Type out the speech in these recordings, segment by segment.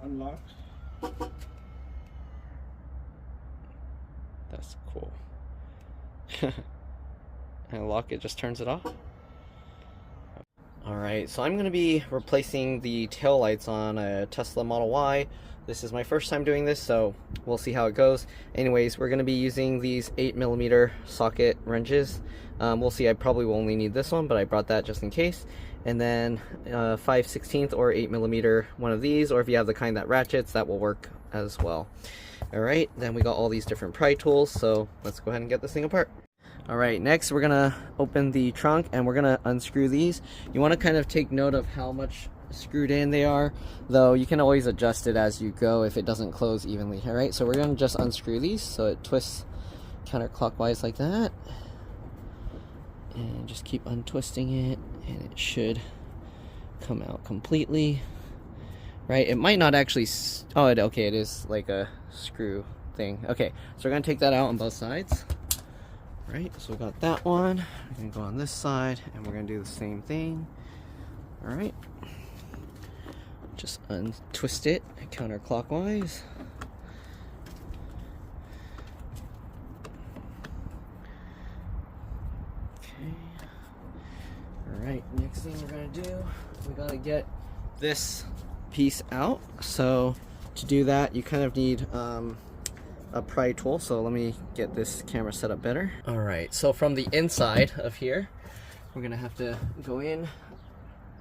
unlocks. That's cool. And lock it just turns it off. Alright, so I'm going to be replacing the tail lights on a Tesla Model Y. This is my first time doing this, so we'll see how it goes. Anyways, we're going to be using these 8mm socket wrenches. We'll see, I probably will only need this one, but I brought that just in case. And then 5/16 or 8mm one of these, or if you have the kind that ratchets, that will work as well. Alright, then we got all these different pry tools, so let's go ahead and get this thing apart. Alright, next we're gonna open the trunk and we're gonna unscrew these. You want to kind of take note of how much screwed in they are, though you can always adjust it as you go if it doesn't close evenly. Alright, so we're gonna just unscrew these so it twists counterclockwise like that. And just keep untwisting it and it should come out completely. Right, it might not actually, okay, it is like a screw thing. Okay, so we're gonna take that out on both sides. Right, so we got that one. We're gonna go on this side and we're gonna do the same thing. Alright, just untwist it counterclockwise. Okay. Alright, next thing we're gonna do, we gotta get this piece out. So to do that, you kind of need a pry tool, so let me get this camera set up better. Alright, so from the inside of here, we're gonna have to go in,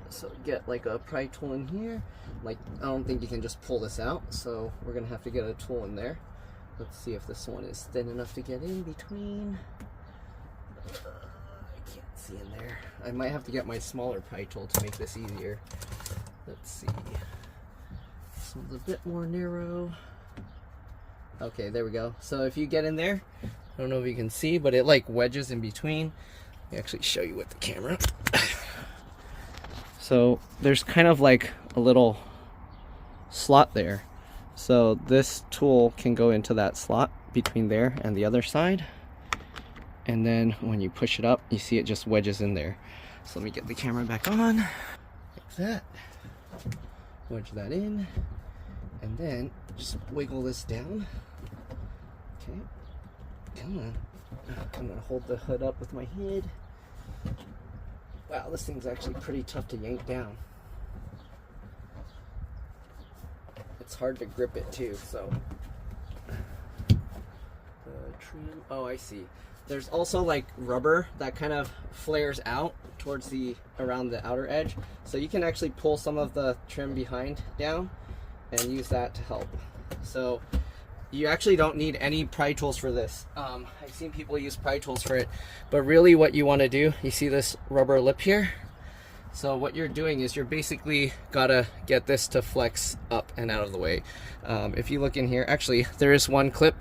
so get like a pry tool in here. Like, I don't think you can just pull this out, so we're gonna have to get a tool in there. Let's see if this one is thin enough to get in between. I can't see in there. I might have to get my smaller pry tool to make this easier. Let's see. This one's a bit more narrow. Okay, there we go. So if you get in there, I don't know if you can see, but it like wedges in between. Let me actually show you with the camera. So there's kind of like a little slot there. So this tool can go into that slot between there and the other side. And then when you push it up, you see it just wedges in there. So let me get the camera back on. Like that. Wedge that in. And then just wiggle this down. Okay, come on. I'm gonna hold the hood up with my head. Wow, this thing's actually pretty tough to yank down. It's hard to grip it too, so. The trim, oh, I see. There's also like rubber that kind of flares out towards around the outer edge. So you can actually pull some of the trim behind down and use that to help. So you actually don't need any pry tools for this. I've seen people use pry tools for it, but really what you want to do, you see this rubber lip here? So what you're doing is you're basically gotta get this to flex up and out of the way. If you look in here, actually there is one clip,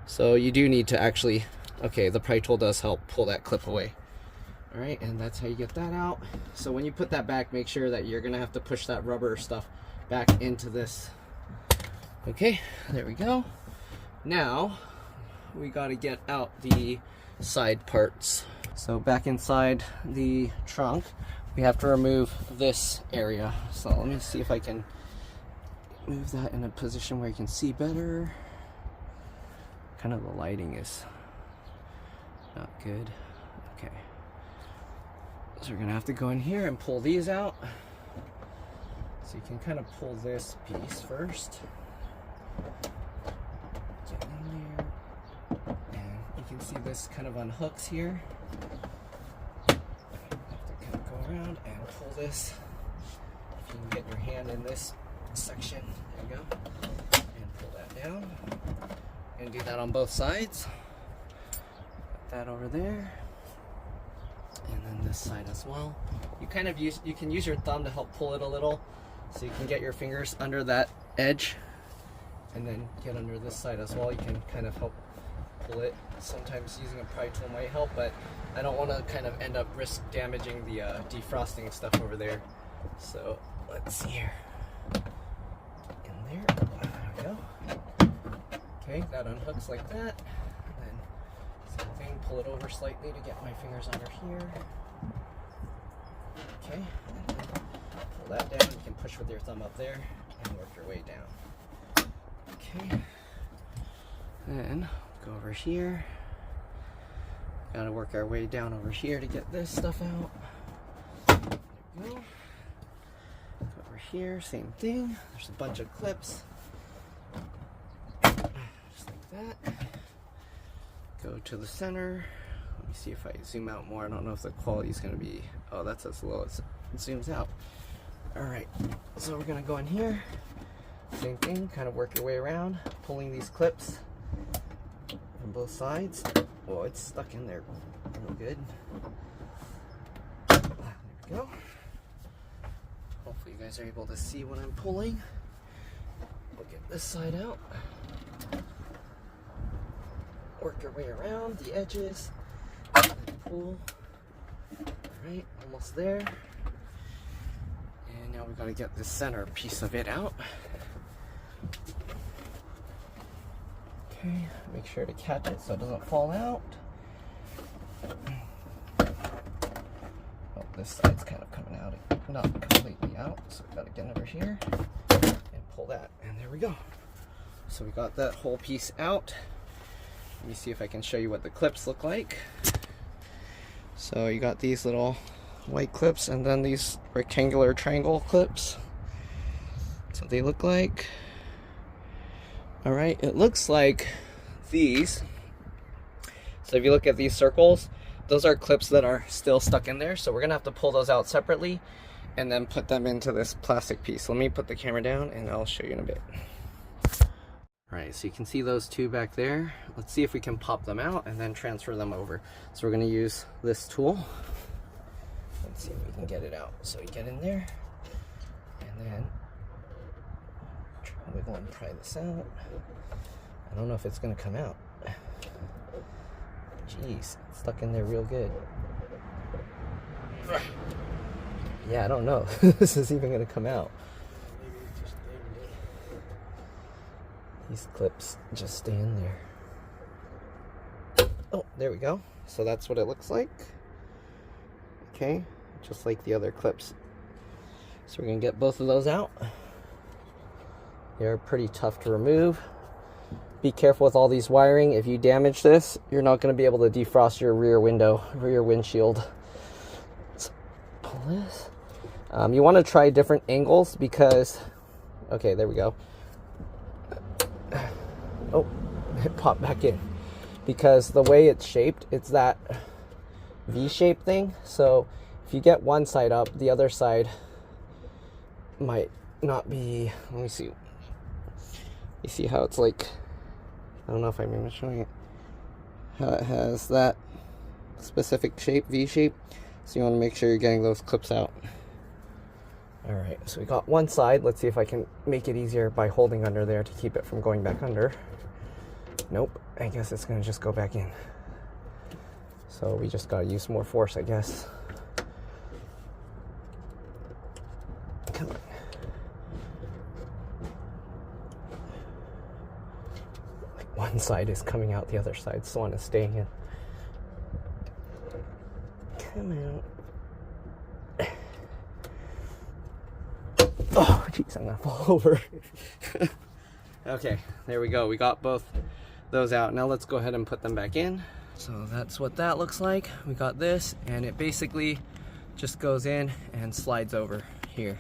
so you do need to actually, okay, the pry tool does help pull that clip away. All right, and that's how you get that out. So when you put that back, make sure that you're gonna have to push that rubber stuff back into this. Okay, there we go. Now we got to get out the side parts. So back inside the trunk, we have to remove this area. So let me see if I can move that in a position where you can see better. Kind of the lighting is not good. Okay, so we're gonna have to go in here and pull these out. So you can kind of pull this piece first. Get in there. And you can see this kind of unhooks here. You have to kind of go around and pull this. If you can get your hand in this section, there you go. And pull that down. And do that on both sides. Put that over there. And then this side as well. You can use your thumb to help pull it a little. So you can get your fingers under that edge and then get under this side as well. You can kind of help pull it. Sometimes using a pry tool might help, but I don't want to kind of end up risk damaging the defrosting stuff over there. So let's see here. In there. There we go. Okay, that unhooks like that. And then same thing, pull it over slightly to get my fingers under here. Okay, and then pull that down. You can push with your thumb up there and work your way down. Okay. Then go over here. Gotta work our way down over here to get this stuff out. There we go. Go over here, same thing. There's a bunch of clips. Just like that. Go to the center. Let me see if I zoom out more. I don't know if the quality is going to be... Oh, that's as low as it zooms out. Alright, so we're going to go in here. Same thing, kind of work your way around, pulling these clips from both sides. Oh, it's stuck in there real good. There we go. Hopefully you guys are able to see what I'm pulling. We'll get this side out. Work your way around the edges. Pull. Alright, almost there. And now we've got to get the center piece of it out. Okay, make sure to catch it so it doesn't fall out. Oh, this side's kind of coming out, not completely out, so we've got to get over here and pull that, and there we go. So we got that whole piece out. Let me see if I can show you what the clips look like. So you got these little white clips and then these rectangular triangle clips. That's what they look like. Alright, it looks like these. So if you look at these circles, those are clips that are still stuck in there. So we're going to have to pull those out separately and then put them into this plastic piece. Let me put the camera down and I'll show you in a bit. Alright, so you can see those two back there. Let's see if we can pop them out and then transfer them over. So we're going to use this tool. Let's see if we can get it out. So we get in there and then wiggle and pry this out. I don't know if it's going to come out. Jeez, it's stuck in there real good. Yeah, I don't know if this is even going to come out. These clips just stay in there. Oh, there we go. So that's what it looks like. Okay, just like the other clips. So we're going to get both of those out. They're pretty tough to remove. Be careful with all these wiring. If you damage this, you're not going to be able to defrost your rear windshield. Let's pull this. You want to try different angles because... Okay, there we go. Oh, it popped back in. Because the way it's shaped, it's that V-shaped thing. So if you get one side up, the other side might not be... Let me see. You see how it's like... I don't know if I'm even showing it. How it has that specific shape, V-shape. So you want to make sure you're getting those clips out. Alright, so we got one side. Let's see if I can make it easier by holding under there to keep it from going back under. Nope, I guess it's going to just go back in. So we just got to use more force, I guess. Come on. Like one side is coming out, the other side's the one is staying in. Come out. Oh, jeez, I'm gonna fall over. Okay, there we go. We got both those out. Now let's go ahead and put them back in. So that's what that looks like. We got this, and it basically just goes in and slides over here.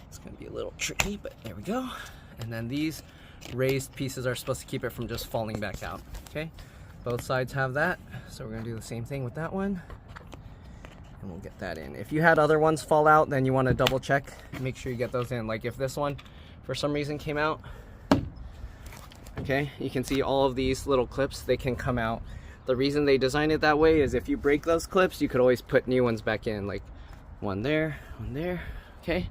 It's gonna be a little tricky, but there we go. And then these raised pieces are supposed to keep it from just falling back out. Okay, both sides have that. So we're gonna do the same thing with that one. And we'll get that in. If you had other ones fall out, then you want to double check, make sure you get those in. Like if this one for some reason came out, okay, you can see all of these little clips, they can come out. The reason they designed it that way is if you break those clips, you could always put new ones back in, like one there, okay?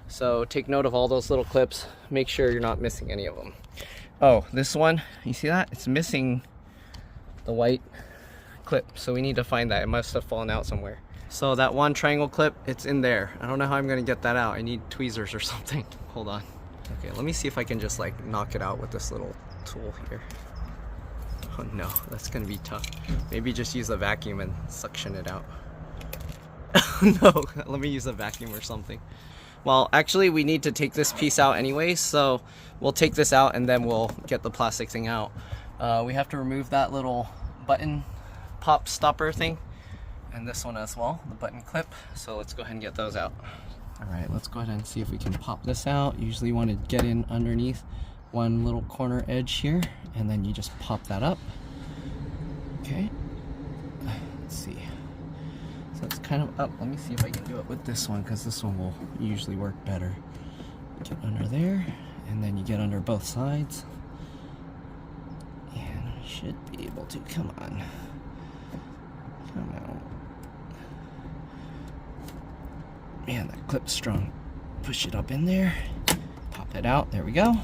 So take note of all those little clips, make sure you're not missing any of them. Oh, this one, you see that? It's missing the white clip, so we need to find that. It must have fallen out somewhere. So that one triangle clip, it's in there. I don't know how I'm gonna get that out. I need tweezers or something. Hold on. Okay, let me see if I can just like knock it out with this little tool here. Oh no, that's gonna be tough. Maybe just use a vacuum and suction it out. No, let me use a vacuum or something. Well, actually we need to take this piece out anyway, so we'll take this out and then we'll get the plastic thing out. We have to remove that little button pop stopper thing, and this one as well, the button clip. So let's go ahead and get those out. All right, let's go ahead and see if we can pop this out. Usually you want to get in underneath one little corner edge here, and then you just pop that up. Okay, let's see. So it's kind of up. Let me see if I can do it with this one, because this one will usually work better. Get under there, and then you get under both sides. And I should be able to, come on. Come on. Man, that clip's strong. Push it up in there, pop it out, there we go.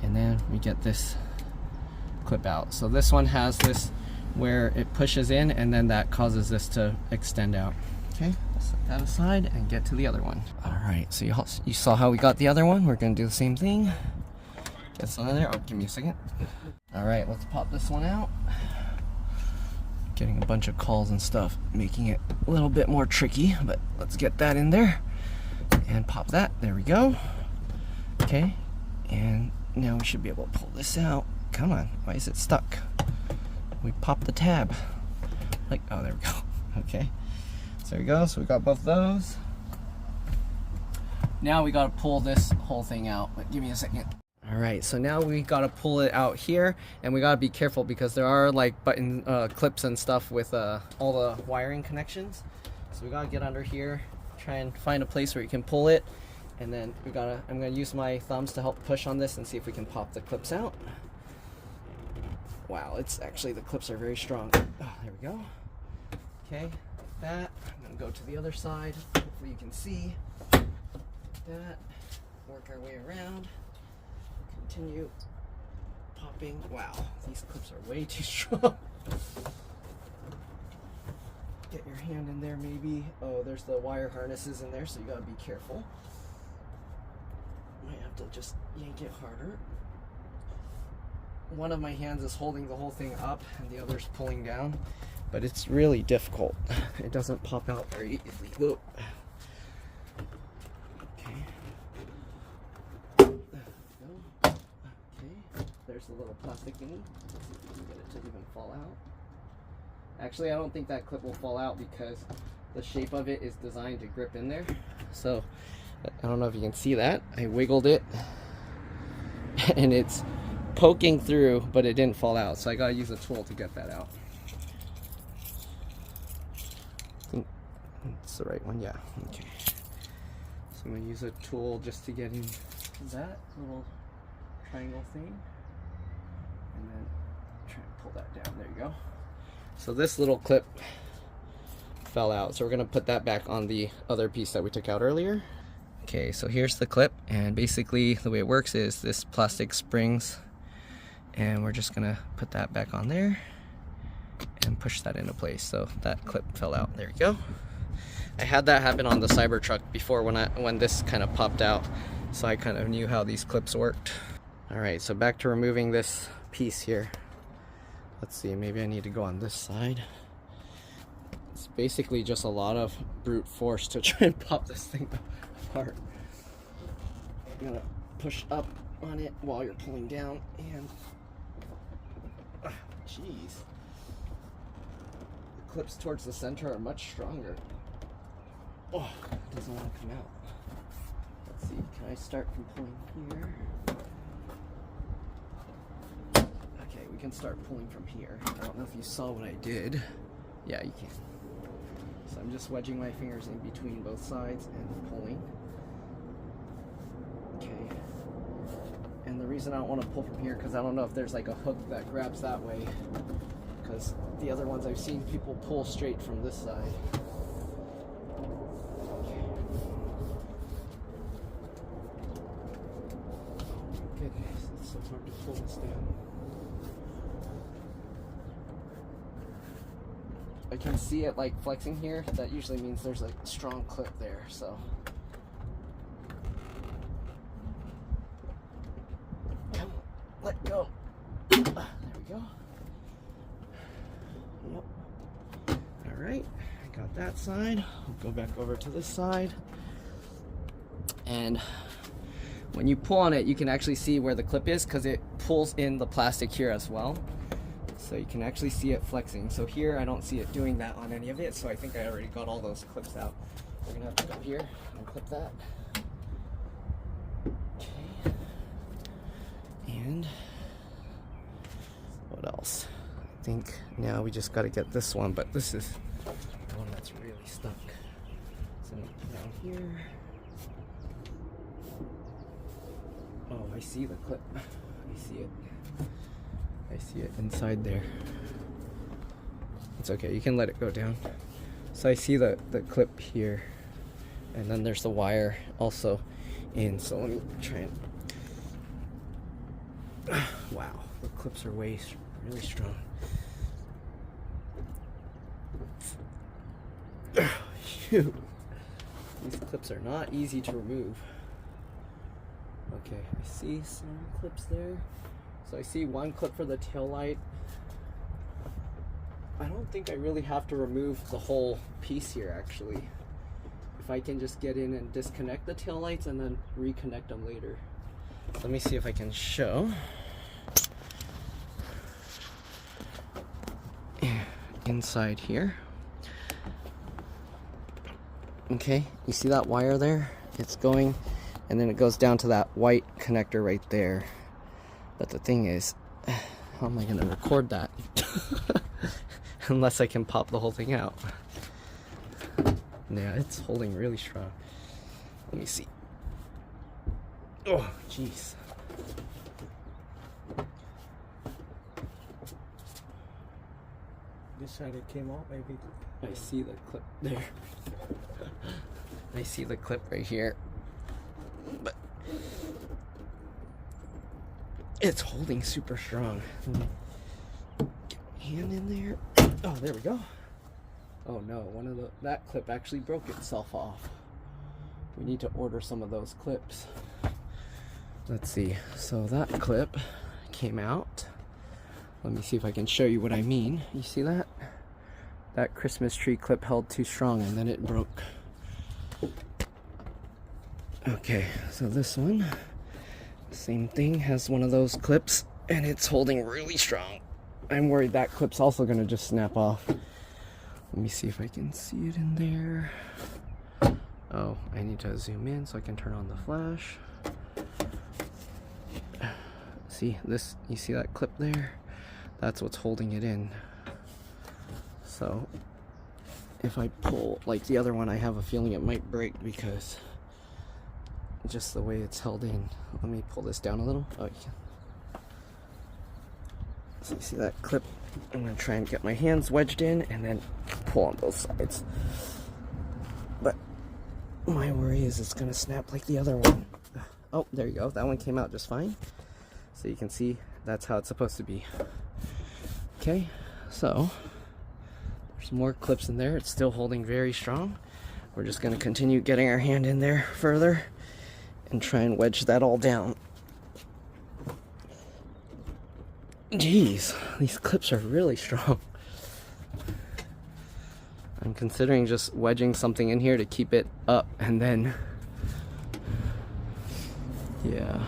And then we get this clip out. So this one has this where it pushes in, and then that causes this to extend out. Okay, let's set that aside and get to the other one. All right, so you saw how we got the other one. We're gonna do the same thing. Get some in there. Oh, give me a second. All right, let's pop this one out. Getting a bunch of calls and stuff, making it a little bit more tricky, but let's get that in there and pop that. There we go. Okay, and now we should be able to pull this out. Come on, why is it stuck? We pop the tab. Like, oh, there we go. Okay, so there we go. So we got both those. Now we gotta pull this whole thing out, but give me a second. All right, so now we gotta pull it out here, and we gotta be careful because there are like button clips and stuff with all the wiring connections. So we gotta get under here, try and find a place where you can pull it, and then I'm gonna use my thumbs to help push on this and see if we can pop the clips out. Wow, it's actually, the clips are very strong. Oh, there we go. Okay, like that. I'm gonna go to the other side. Hopefully you can see that. Work our way around. Continue popping. Wow, these clips are way too strong. Get your hand in there maybe. Oh, there's the wire harnesses in there, so you gotta be careful. Might have to just yank it harder. One of my hands is holding the whole thing up and the other's pulling down, but it's really difficult. It doesn't pop out very easily. Whoa. Okay. There we go. Okay. There's the little plastic thingy. Let's see if we can get it to even fall out. Actually, I don't think that clip will fall out because the shape of it is designed to grip in there. So, I don't know if you can see that. I wiggled it and it's poking through, but it didn't fall out, so I gotta use a tool to get that out. I think it's the right one, yeah. Okay, so I'm gonna use a tool just to get in that little triangle thing, and then try and pull that down. There you go. So this little clip fell out, so we're gonna put that back on the other piece that we took out earlier. Okay, so here's the clip, and basically the way it works is this plastic springs, and we're just gonna put that back on there and push that into place. So that clip fell out. There you go. I had that happen on the Cybertruck before when this kind of popped out, so I kind of knew how these clips worked. All right, so back to removing this piece here. Let's see, maybe I need to go on this side. It's basically just a lot of brute force to try and pop this thing apart. I'm gonna push up on it while you're pulling down, and jeez, the clips towards the center are much stronger. Oh, it doesn't want to come out. Let's see, can I start from pulling here? Okay, we can start pulling from here. I don't know if you saw what I did. Yeah, you can. So I'm just wedging my fingers in between both sides and pulling. Okay. And the reason I don't want to pull from here, because I don't know if there's like a hook that grabs that way, because the other ones I've seen people pull straight from this side. Okay. Oh my goodness, it's so hard to pull this down. I can see it like flexing here. That usually means there's a strong clip there, so. Come on, let go. There we go. Yep. All right, I got that side. I'll go back over to this side. And when you pull on it, you can actually see where the clip is because it pulls in the plastic here as well. So you can actually see it flexing. So here, I don't see it doing that on any of it. So I think I already got all those clips out. We're gonna have to go here and clip that. Okay. And what else? I think now we just got to get this one, but this is the one that's really stuck. So down here. Oh, I see the clip. I see it. I see it inside there. It's okay, you can let it go down. So I see the clip here, and then there's the wire also in. So let me try and wow, the clips are really strong. Shoot, these clips are not easy to remove. Okay, I see some clips there. So I see one clip for the tail light. I don't think I really have to remove the whole piece here actually. If I can just get in and disconnect the tail lights and then reconnect them later. Let me see if I can show. Inside here. Okay, you see that wire there? It's going, and then it goes down to that white connector right there. But the thing is, how am I going to record that? Unless I can pop the whole thing out. Yeah, it's holding really strong. Let me see. Oh, jeez. This side it came out, maybe. I see the clip there. I see the clip right here. But it's holding super strong. Get my hand in there. Oh, there we go. Oh no, that clip actually broke itself off. We need to order some of those clips. Let's see. So that clip came out. Let me see if I can show you what I mean. You see that? That Christmas tree clip held too strong and then it broke. Okay, so this one, same thing, has one of those clips and it's holding really strong. I'm worried that clip's also gonna just snap off. Let me see if I can see it in there. Oh, I need to zoom in so I can turn on the flash. See this, you see that clip there? That's what's holding it in. So if I pull like the other one, I have a feeling it might break because just the way it's held in. Let me pull this down a little. Oh, yeah. So you see that clip? I'm gonna try and get my hands wedged in and then pull on both sides. But my worry is it's gonna snap like the other one. Oh, there you go. That one came out just fine. So you can see that's how it's supposed to be. Okay, so there's more clips in there. It's still holding very strong. We're just gonna continue getting our hand in there further and try and wedge that all down. Jeez, these clips are really strong. I'm considering just wedging something in here to keep it up and then, yeah,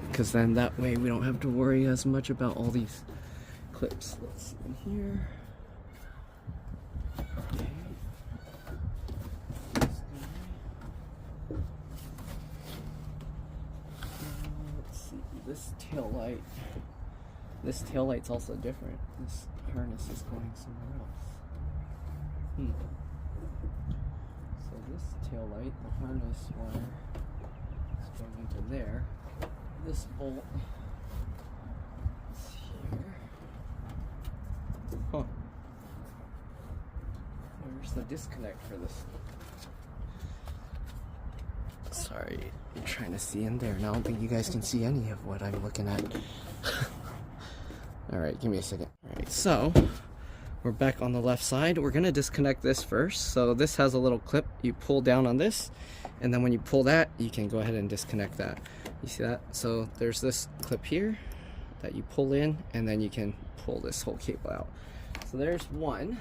because then that way we don't have to worry as much about all these clips. Let's see in here. Okay. Let's see, this tail light. This tail light's also different. This harness is going somewhere else. So this tail light, the harness wire, is going into there. This bolt is here. Huh. Where's the disconnect for this? Sorry, I'm trying to see in there, and I don't think you guys can see any of what I'm looking at. Alright, give me a second. Alright, so we're back on the left side. We're gonna disconnect this first. So this has a little clip. You pull down on this, and then when you pull that, you can go ahead and disconnect that. You see that? So there's this clip here that you pull in, and then you can pull this whole cable out. So there's one.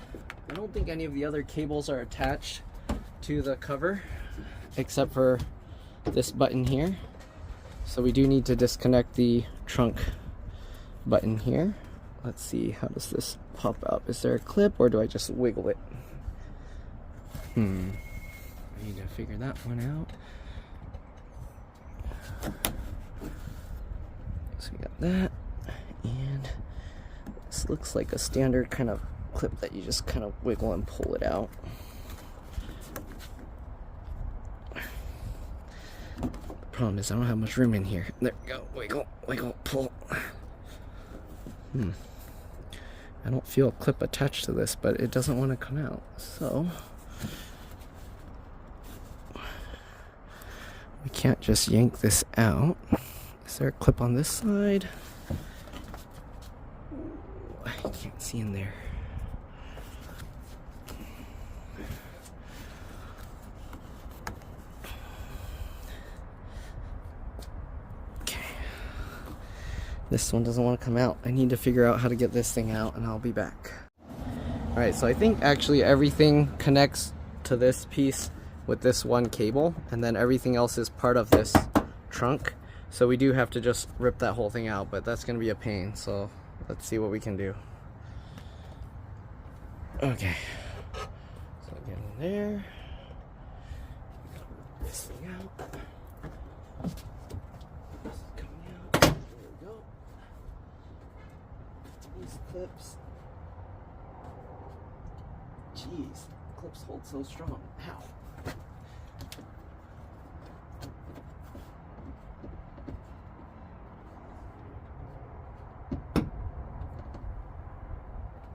I don't think any of the other cables are attached to the cover, except for this button here. So we do need to disconnect the trunk button here. Let's see, how does this pop out? Is there a clip or do I just wiggle it? I need to figure that one out. So we got that, and this looks like a standard kind of clip that you just kind of wiggle and pull it out. The problem is I don't have much room in here. There we go. Wiggle, wiggle, pull. I don't feel a clip attached to this, but it doesn't want to come out. So we can't just yank this out. Is there a clip on this side? I can't see in there. This one doesn't want to come out. I need to figure out how to get this thing out and I'll be back. Alright, so I think actually everything connects to this piece with this one cable, and then everything else is part of this trunk. So we do have to just rip that whole thing out, but that's going to be a pain. So let's see what we can do. Okay. So get in there. Rip this thing out. Clips. Jeez, clips hold so strong. Ow.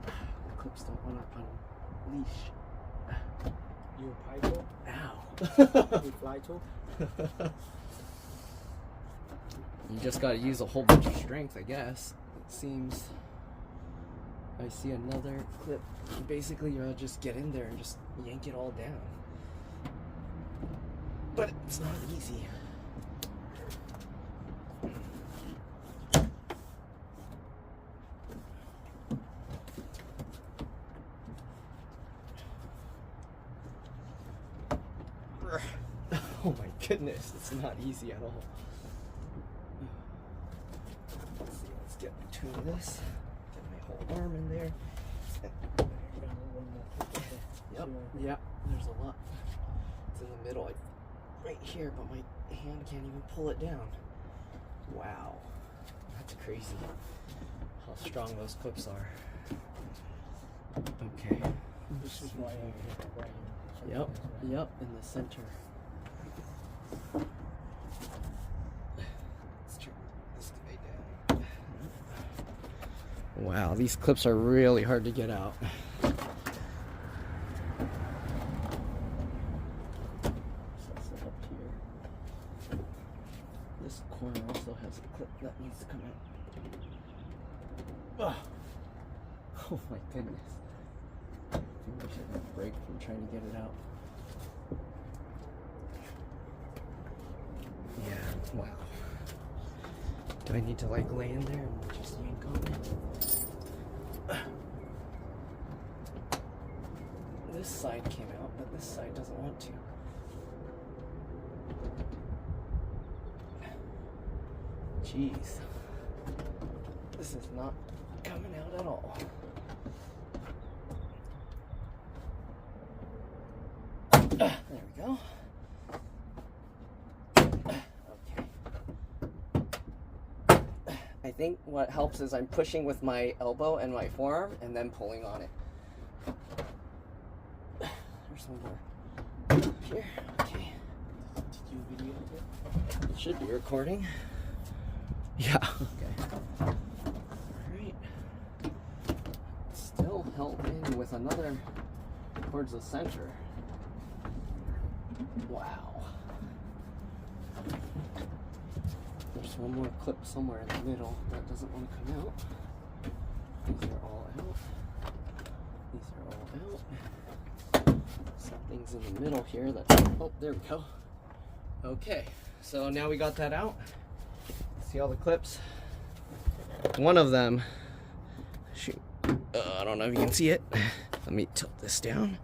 The clips don't want to unleash. You a python? Ow. You fly too? You just gotta use a whole bunch of strength, I guess. It seems. I see another clip. Basically, you just get in there and just yank it all down. But it's not easy. Oh my goodness, it's not easy at all. Let's see, let's get between this. Whole arm in there. Yep, there's a lot. It's in the middle, right here, but my hand can't even pull it down. Wow, that's crazy how strong those clips are. Okay. This is why Yep, yep, in the center. Let's turn this guy down. Wow, these clips are really hard to get out. This corner also has a clip that needs to come out. Oh my goodness. I think I should have a break from trying to get it out. Yeah, wow. Do I need to like lay in there and just yank on it? This side came out, but this side doesn't want to. Jeez. This is not coming out at all. There we go. I think what helps is I'm pushing with my elbow and my forearm and then pulling on it. There's one more here. Okay. Did you video it? It should be recording. Yeah. Okay. Alright. Still held in with another towards the center. Wow. There's one more clip somewhere in the middle that doesn't want to come out. These are all out. These are all out. Something's in the middle here that, oh, there we go. Okay, so now we got that out. See all the clips? One of them, shoot, I don't know if you can see it. Let me tilt this down.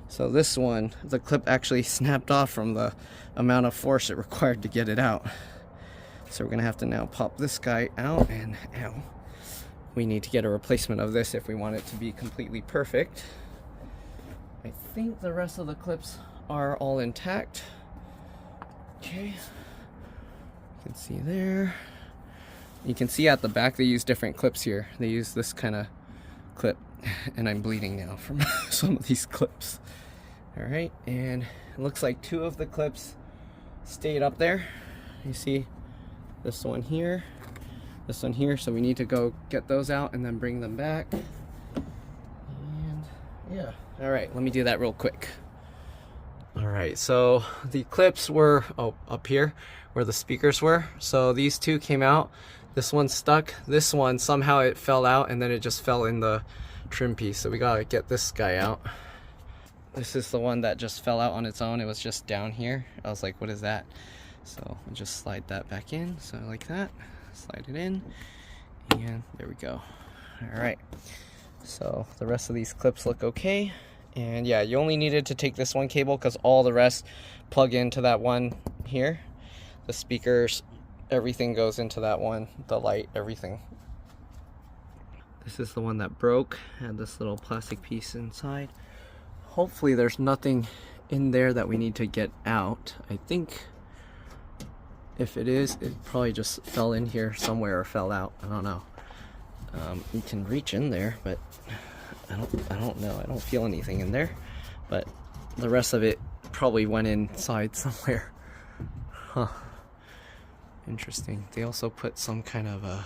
So this one, the clip actually snapped off from the amount of force it required to get it out. So we're gonna have to now pop this guy out, and ow, we need to get a replacement of this if we want it to be completely perfect. I think the rest of the clips are all intact. Okay, you can see there. You can see at the back they use different clips here. They use this kind of clip, and I'm bleeding now from some of these clips. All right, and it looks like 2 of the clips stayed up there. You see this one here, this one here, so we need to go get those out and then bring them back. And yeah, all right, let me do that real quick. All right, so the clips were up here where the speakers were. So these 2 came out. This one stuck. This one, somehow it fell out, and then it just fell in the trim piece. So we gotta get this guy out. This is the one that just fell out on its own. It was just down here. I was like, what is that? So I'll just slide that back in. So like that, slide it in, and there we go. All right, so the rest of these clips look okay. And yeah, you only needed to take this one cable because all the rest plug into that one here. The speakers, everything goes into that one, the light, everything. This is the one that broke, had this little plastic piece inside. Hopefully there's nothing in there that we need to get out. I think if it is, it probably just fell in here somewhere or fell out. I don't know. You can reach in there, but I don't know. I don't feel anything in there, but the rest of it probably went inside somewhere. Huh. Interesting. They also put some kind of a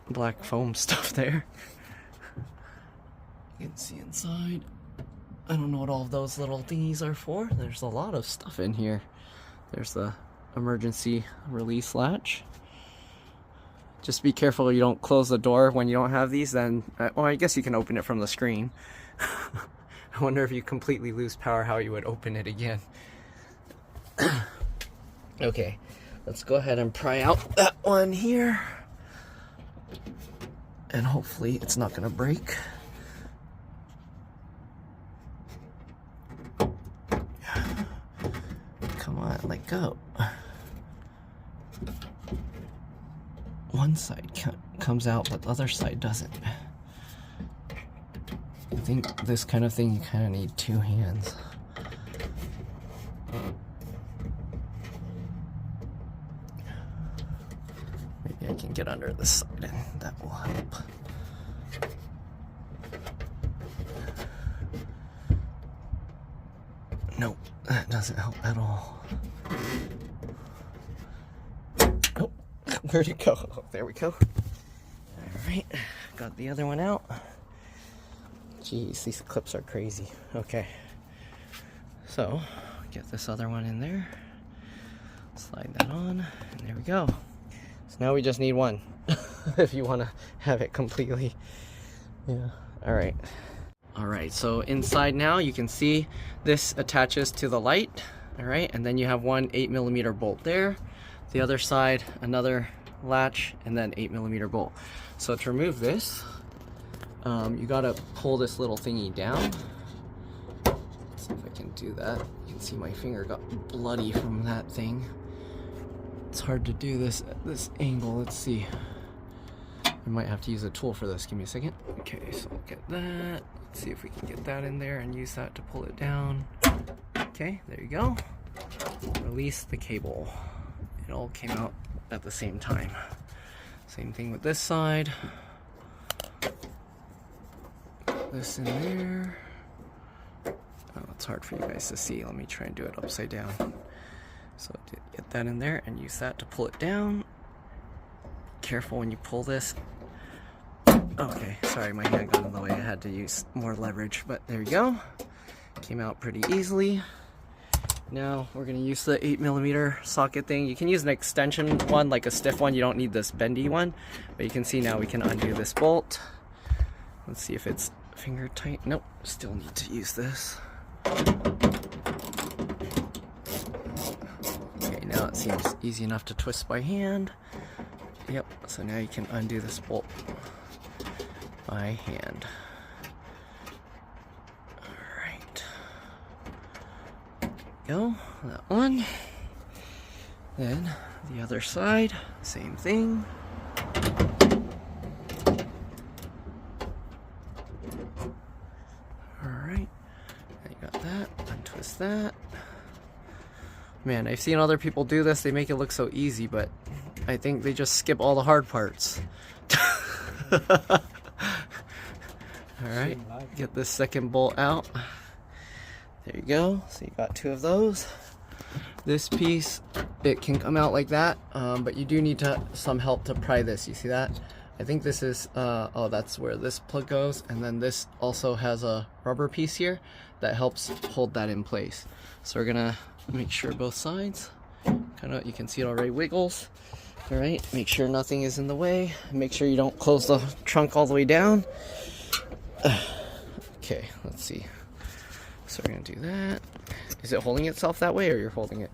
black foam stuff there. You can see inside. I don't know what all of those little thingies are for. There's a lot of stuff in here. There's the emergency release latch. Just be careful you don't close the door when you don't have these, then, well, I guess you can open it from the screen. I wonder if you completely lose power how you would open it again. Okay, let's go ahead and pry out that one here. And hopefully it's not gonna break. Come on, let go. One side comes out, but the other side doesn't. I think this kind of thing you kind of need 2 hands. Maybe I can get under this side and that will help. Nope, that doesn't help at all. Oh, where'd it go? Oh, there we go. Alright, got the other one out. Jeez, these clips are crazy. Okay, so get this other one in there. Slide that on, and there we go. So now we just need one if you want to have it completely. Yeah, alright. Alright, so inside now you can see this attaches to the light. Alright, and then you have one 8mm bolt there. The other side, another latch, and then 8mm bolt. So to remove this, you gotta pull this little thingy down. Let's see if I can do that. You can see my finger got bloody from that thing. It's hard to do this at this angle. Let's see. I might have to use a tool for this. Give me a second. Okay, so we'll get that. Let's see if we can get that in there and use that to pull it down. Okay, there you go. Release the cable. It all came out at the same time. Same thing with this side. Put this in there. Oh, it's hard for you guys to see. Let me try and do it upside down. So get that in there and use that to pull it down. Careful when you pull this. Okay, sorry, my hand got in the way. I had to use more leverage, but there you go. Came out pretty easily. Now we're gonna use the 8mm socket thing. You can use an extension one, like a stiff one. You don't need this bendy one, but you can see now we can undo this bolt. Let's see if it's finger tight. Nope, still need to use this. Okay, now it seems easy enough to twist by hand. Yep, so now you can undo this bolt by hand. go, that one. Then the other side, same thing. Alright, you got that, untwist that. Man, I've seen other people do this, they make it look so easy, but I think they just skip all the hard parts. Alright, get this second bolt out. There you go, so you got 2 of those. This piece, it can come out like that, but you do need some help to pry this. You see that? I think this is, oh, that's where this plug goes, and then this also has a rubber piece here that helps hold that in place. So we're gonna make sure both sides, kind of, you can see it already wiggles. All right, make sure nothing is in the way. Make sure you don't close the trunk all the way down. Okay, let's see. So we're gonna do that. Is it holding itself that way, or you're holding it?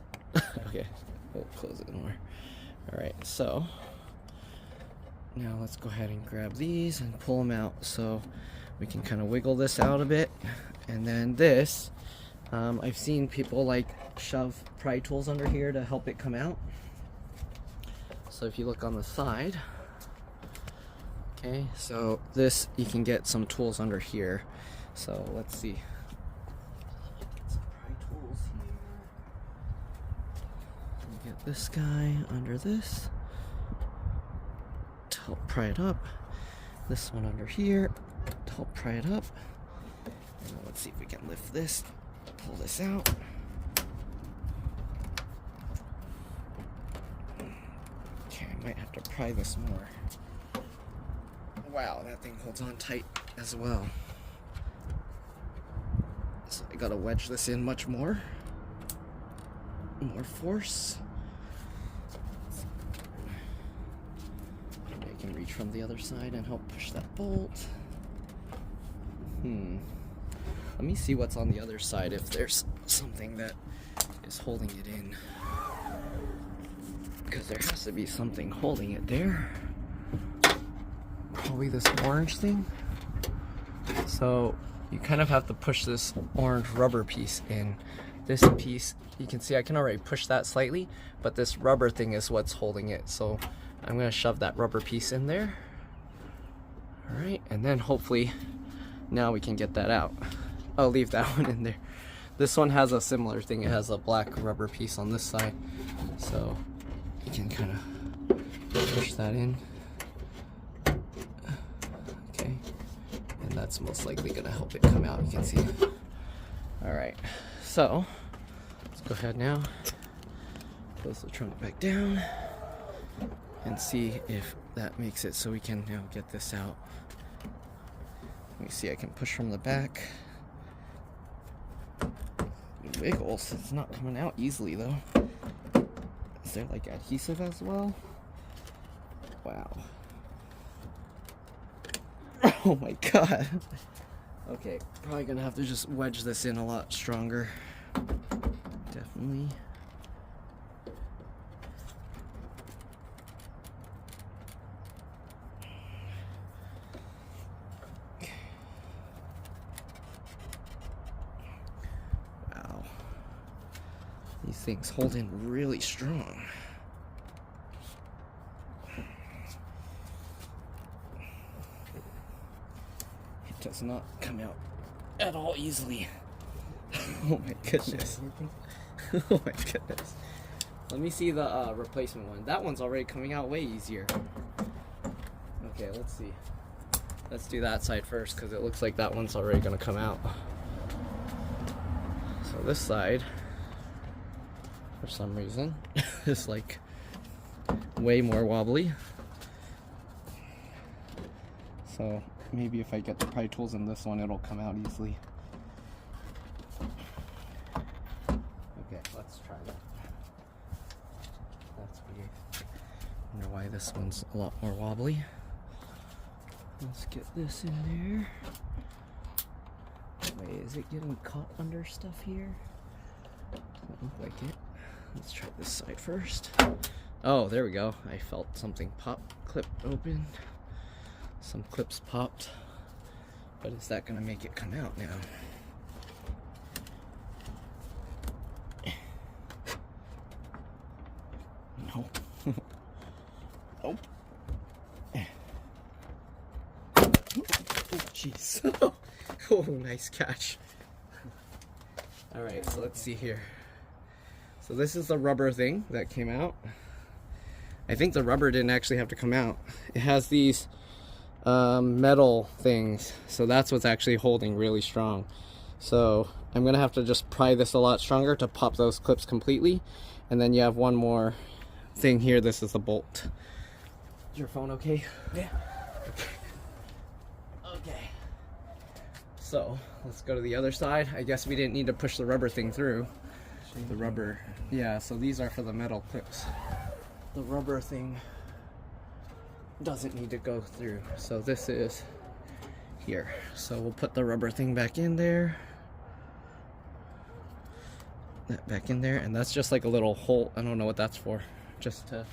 Okay, we'll close it more. All right, so now let's go ahead and grab these and pull them out so we can kind of wiggle this out a bit. And then this, I've seen people like shove pry tools under here to help it come out. So if you look on the side, okay, so this, you can get some tools under here. So let's see. Get some pry tools here. Get this guy under this to help pry it up. This one under here to help pry it up. And let's see if we can lift this, pull this out. Okay, I might have to pry this more. Wow, that thing holds on tight as well. So I gotta wedge this in much more. More force. Maybe I can reach from the other side and help push that bolt. Let me see what's on the other side, if there's something that is holding it in. Because there has to be something holding it there. Probably this orange thing. So you kind of have to push this orange rubber piece in. This piece, you can see I can already push that slightly, but this rubber thing is what's holding it. So I'm going to shove that rubber piece in there. Alright, and then hopefully now we can get that out. I'll leave that one in there. This one has a similar thing. It has a black rubber piece on this side. So you can kind of push that in. Okay. And that's most likely going to help it come out. You can see. Alright. So let's go ahead now. Close the trunk back down. And see if that makes it so we can now get this out. Let me see, I can push from the back. It wiggles, it's not coming out easily though. Is there like adhesive as well? Wow. Oh my god. Okay, probably gonna have to just wedge this in a lot stronger. Definitely. These things hold in really strong. It does not come out at all easily. Oh my goodness. Oh my goodness. Let me see the replacement one. That one's already coming out way easier. Okay, let's see. Let's do that side first because it looks like that one's already going to come out. So this side, for some reason, is like way more wobbly. So maybe if I get the pry tools in this one, it'll come out easily. Okay, let's try that. That's weird. I wonder why this one's a lot more wobbly. Let's get this in there. Wait, is it getting caught under stuff here? Doesn't look like it. Let's try this side first. Oh, there we go. I felt something pop, clip open. Some clips popped. But is that gonna make it come out now? No. Nope. Jeez. Oh, nice catch. Alright, so let's see here. So this is the rubber thing that came out. I think the rubber didn't actually have to come out. It has these metal things, so that's what's actually holding really strong. So I'm gonna have to just pry this a lot stronger to pop those clips completely. And then you have one more thing here. This is the bolt. Is your phone okay? Yeah. Okay. So let's go to the other side. I guess we didn't need to push the rubber thing through. The rubber, yeah, so these are for the metal clips. The rubber thing doesn't need to go through. So this is here. So we'll put the rubber thing back in there. That back in there, and that's just like a little hole. I don't know what that's for. Just to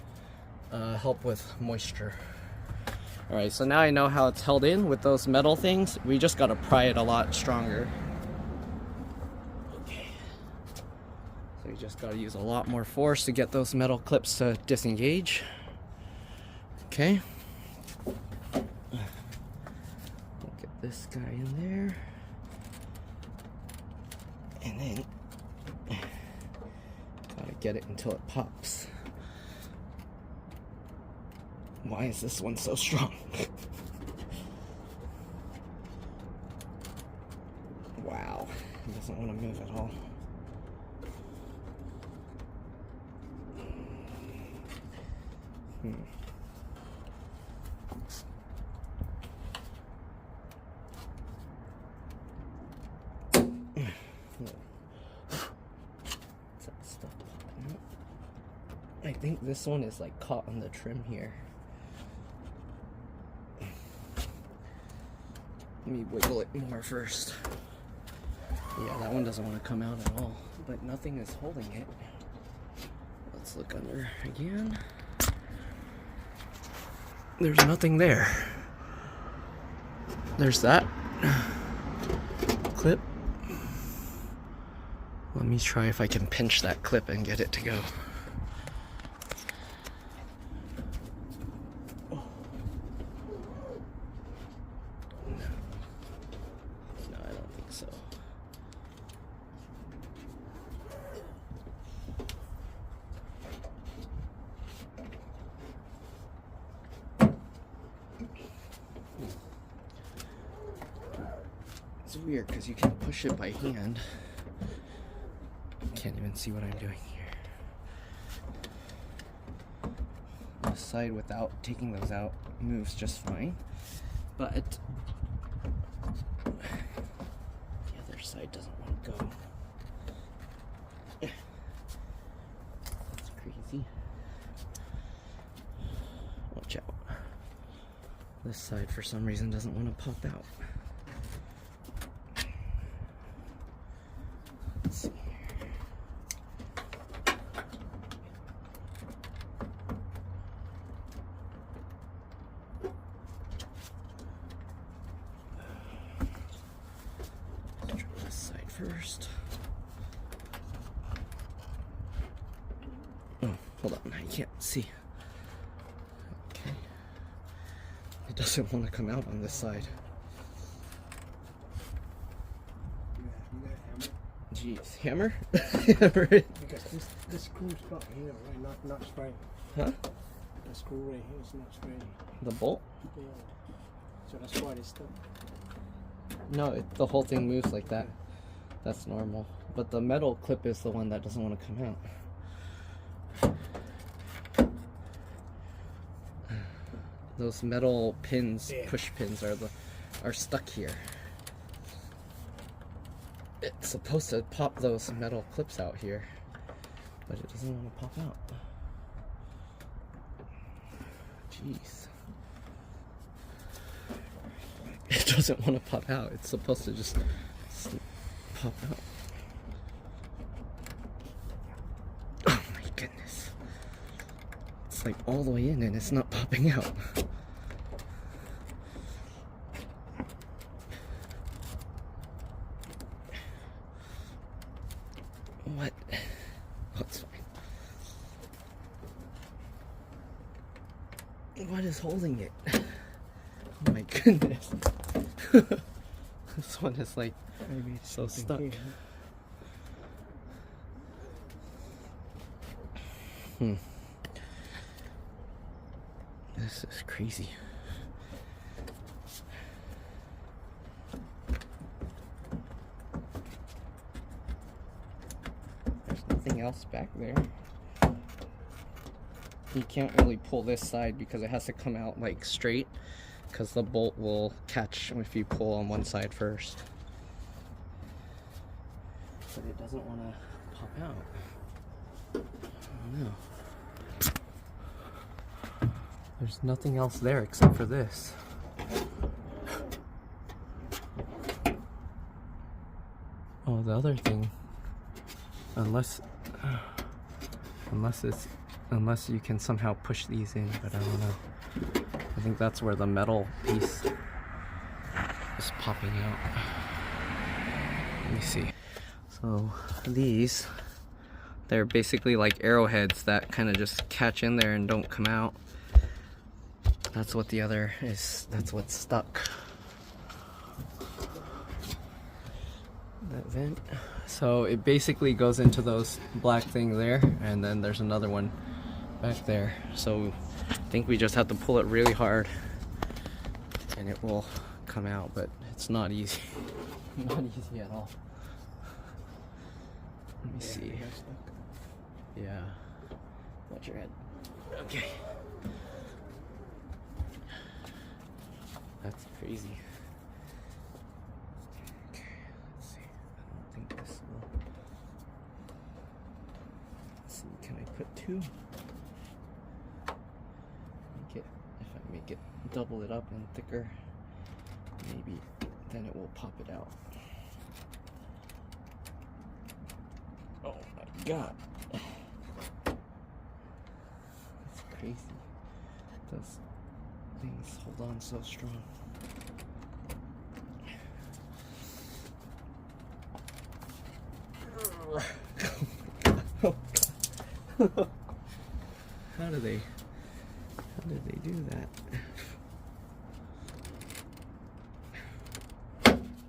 help with moisture. Alright, so now I know how it's held in with those metal things. We just gotta pry it a lot stronger. Okay. So you just gotta use a lot more force to get those metal clips to disengage. Okay. We'll get this guy in there. And then gotta get it until it pops. Why is this one so strong? Wow, it doesn't want to move at all. I think this one is like caught on the trim here. Let me wiggle it more first. Yeah, that one doesn't want to come out at all, but nothing is holding it. Let's look under again. There's nothing there. There's that clip. Let me try if I can pinch that clip and get it to go. It's weird because you can push it by hand. Can't even see what I'm doing here. This side without taking those out moves just fine, but the other side doesn't want to go. That's crazy. Watch out. This side for some reason doesn't want to pop out. Let's see here. Let's try this side first. Oh, hold on, I can't see. Okay. It doesn't want to come out on this side. Jeez, hammer? Because this screw's not here, right? Not straight. Huh? The screw right here is not straight. The bolt? Yeah. So that's why it's stuck. No, the whole thing moves like that. That's normal. But the metal clip is the one that doesn't want to come out. Those metal pins, yeah. push pins, are stuck here. It's supposed to pop those metal clips out here, but it doesn't want to pop out. Jeez. It doesn't want to pop out. It's supposed to just pop out. Oh my goodness. It's like all the way in and it's not popping out. What? Oh, it's fine. What is holding it? Oh my goodness. This one is like Maybe it's so stuck. here. This is crazy. There's nothing else back there. You can't really pull this side because it has to come out like straight, because the bolt will catch if you pull on one side first. But it doesn't want to pop out. I don't know. There's nothing else there except for this. Oh, the other thing, unless you can somehow push these in, but I don't know. I think that's where the metal piece is popping out. Let me see. So these, they're basically like arrowheads that kind of just catch in there and don't come out. That's what the other is. That's what's stuck. That vent. So it basically goes into those black things there, and then there's another one back there. So I think we just have to pull it really hard and it will come out, but it's not easy. Not easy at all. Let me see. Yeah. Watch your head. Okay. That's crazy. Okay, let's see. I don't think this will. Let's see, can I put two? Make it, if I make it, double it up and thicker, maybe then it will pop it out. Oh my god. That's crazy. Those things hold on so strong. How did they do that?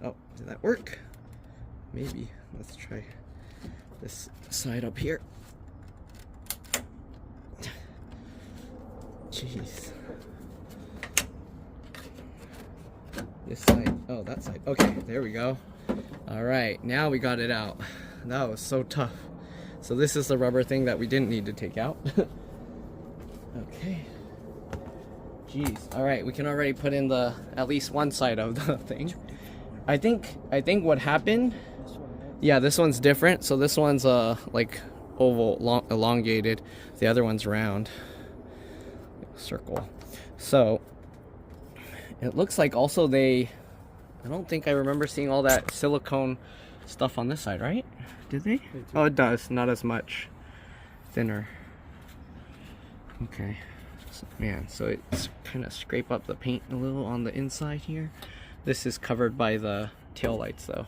Oh, did that work? Maybe. Let's try this side up here. Jeez. This side. Oh, that side. Okay, there we go. All right, now we got it out. That was so tough. So this is the rubber thing that we didn't need to take out. Okay. Jeez. All right, we can already put in the at least one side of the thing. I think what happened. Yeah, this one's different. So this one's like oval, elongated. The other one's round. Circle. So it looks like also I don't think I remember seeing all that silicone stuff on this side, right? Did they? Oh, it does. Not as much. Thinner. Okay. So, man, so it's kind of scrape up the paint a little on the inside here. This is covered by the tail lights though.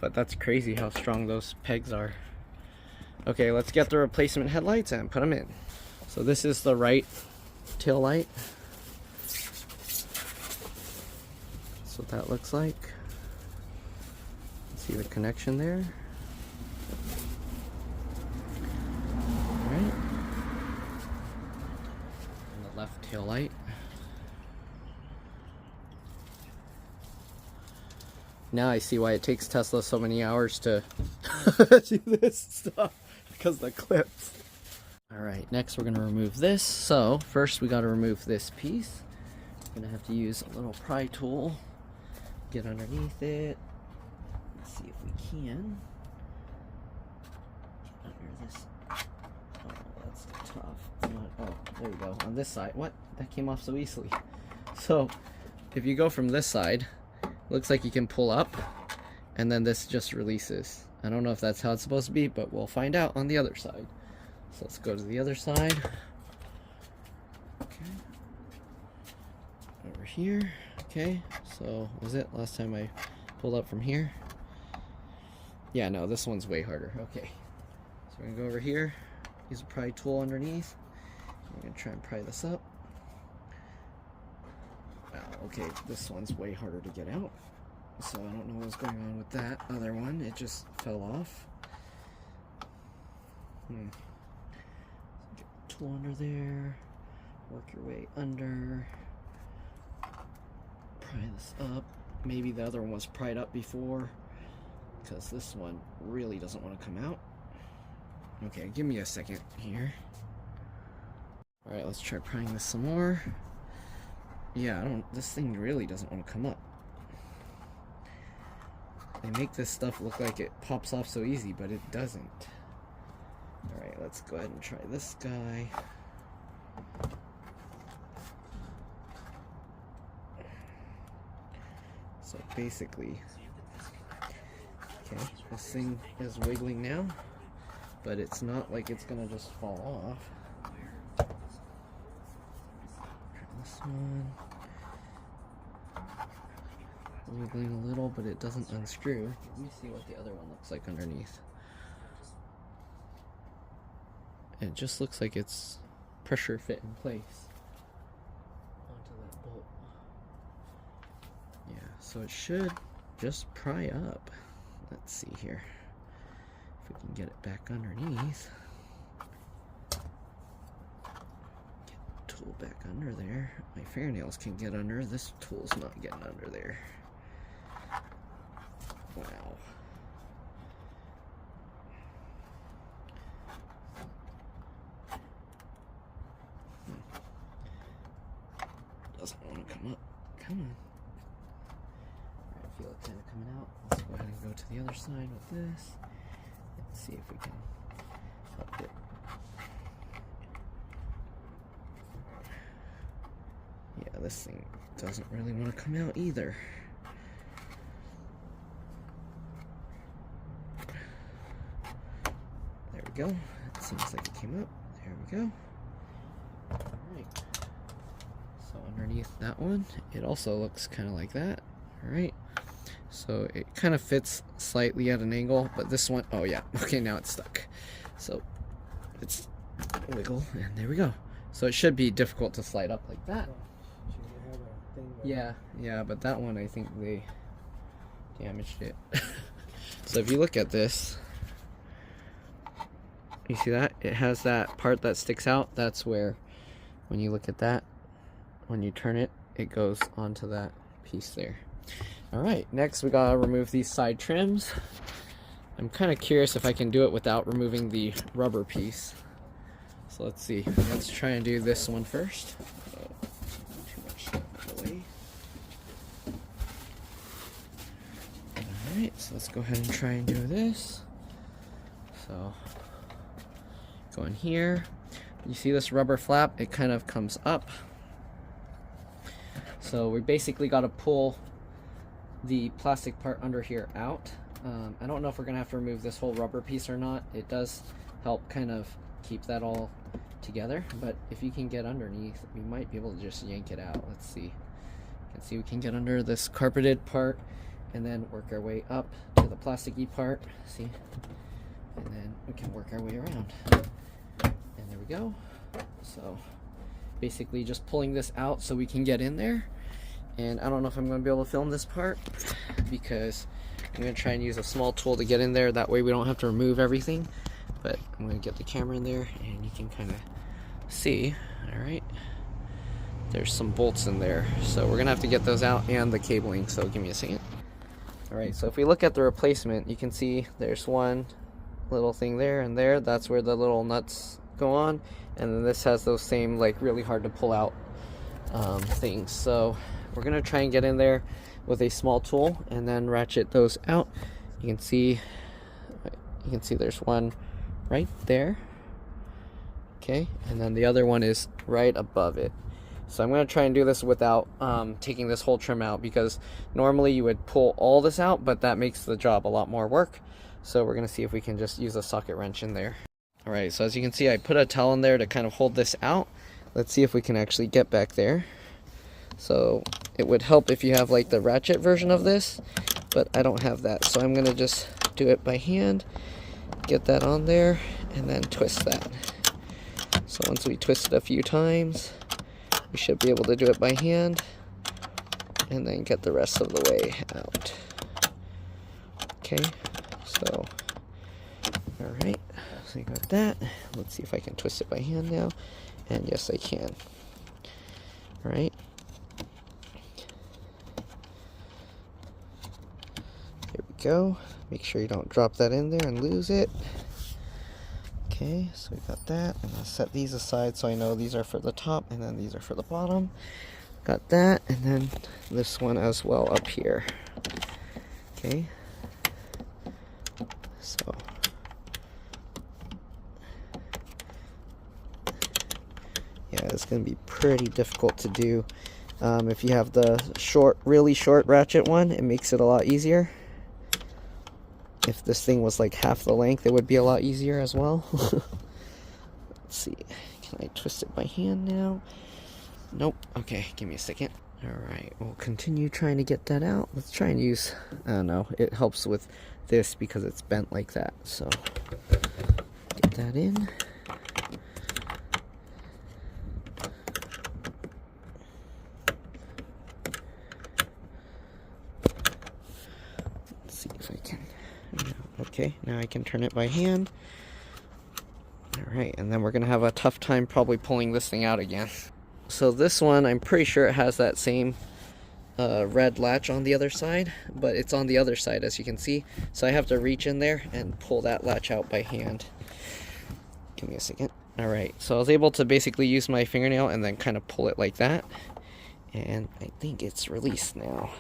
But that's crazy how strong those pegs are. Okay, let's get the replacement headlights and put them in. So this is the right tail light. That's what that looks like. See the connection there. Alright. And the left tail light. Now I see why it takes Tesla so many hours to do this stuff, because the clips. Alright, next we're going to remove this. So first we got to remove this piece. We're going to have to use a little pry tool. Get underneath it. Let's see if we can. Get under this. Oh, that's tough. Oh, there we go. On this side. What? That came off so easily. So if you go from this side, looks like you can pull up, and then this just releases. I don't know if that's how it's supposed to be, but we'll find out on the other side. So let's go to the other side. Okay. Over here. Okay. So was it last time I pulled up from here? Yeah, no, this one's way harder. Okay. So we're gonna go over here. Use a pry tool underneath. We're gonna try and pry this up. Okay, this one's way harder to get out. So I don't know what's going on with that other one. It just fell off. Get the tool under there. Work your way under. Pry this up. Maybe the other one was pried up before, because this one really doesn't want to come out. Okay, give me a second here. Alright, let's try prying this some more. Yeah, this thing really doesn't want to come up. They make this stuff look like it pops off so easy, but it doesn't. Alright, let's go ahead and try this guy. So basically, okay, this thing is wiggling now, but it's not like it's gonna just fall off. Try this one. Wiggling a little, but it doesn't unscrew. Let me see what the other one looks like underneath. It just looks like it's pressure fit in place onto that bolt. Yeah, so it should just pry up. Let's see here if we can get it back underneath. Get the tool back under there. My fingernails can get under. This tool's not getting under there. Wow. Doesn't want to come up. Come on. Alright, I feel it kind of coming out. Let's go ahead and go to the other side with this. Let's see if we can help it. Yeah, this thing doesn't really want to come out either. There we go. It seems like it came up. There we go. Alright. So underneath that one, it also looks kind of like that. Alright. So it kind of fits slightly at an angle, but this one, oh yeah, okay, now it's stuck. So it's wiggle, and there we go. So it should be difficult to slide up like that. Yeah, but that one, I think they damaged it. So if you look at this, you see that? It has that part that sticks out. That's where, when you look at that, when you turn it, it goes onto that piece there. Alright, next we gotta remove these side trims. I'm kind of curious if I can do it without removing the rubber piece. So let's see. Let's try and do this one first. Too much stuff in the way. Alright, so let's go ahead and try and do this. So, go in here. You see this rubber flap? It kind of comes up. So we basically got to pull the plastic part under here out. I don't know if we're going to have to remove this whole rubber piece or not. It does help kind of keep that all together, but if you can get underneath, we might be able to just yank it out. Let's see. You can see we can get under this carpeted part and then work our way up to the plasticky part. See? And then we can work our way around. And there we go. So basically just pulling this out so we can get in there. And I don't know if I'm going to be able to film this part because I'm going to try and use a small tool to get in there. That way we don't have to remove everything. But I'm going to get the camera in there and you can kind of see. Alright. There's some bolts in there. So we're going to have to get those out and the cabling. So give me a second. Alright, so if we look at the replacement, you can see there's one little thing there and there. That's where the little nuts go on. And then this has those same, like, really hard to pull out things. So we're going to try and get in there with a small tool and then ratchet those out. You can see there's one right there. Okay, and then the other one is right above it. So I'm going to try and do this without taking this whole trim out, because normally you would pull all this out, but that makes the job a lot more work. So we're going to see if we can just use a socket wrench in there. Alright, so as you can see, I put a towel in there to kind of hold this out. Let's see if we can actually get back there. So it would help if you have like the ratchet version of this, but I don't have that. So I'm going to just do it by hand, get that on there, and then twist that. So once we twist it a few times, we should be able to do it by hand and then get the rest of the way out. Okay, so, alright, so you got that. Let's see if I can twist it by hand now. And yes, I can. Alright. There we go. Make sure you don't drop that in there and lose it. Okay, so we got that. And I'll set these aside so I know these are for the top and then these are for the bottom. Got that, and then this one as well up here. Okay. So. Yeah, it's going to be pretty difficult to do. If you have the really short ratchet one, it makes it a lot easier. If this thing was like half the length, it would be a lot easier as well. Let's see. Can I twist it by hand now? Nope. Okay, give me a second. Alright, we'll continue trying to get that out. Let's try and use, I don't know, it helps with this because it's bent like that. So, get that in. Let's see if I can. Okay, now I can turn it by hand. Alright, and then we're going to have a tough time probably pulling this thing out again. So this one, I'm pretty sure it has that same red latch on the other side, but it's on the other side as you can see. So I have to reach in there and pull that latch out by hand. Give me a second. Alright, so I was able to basically use my fingernail and then kind of pull it like that. And I think it's released now.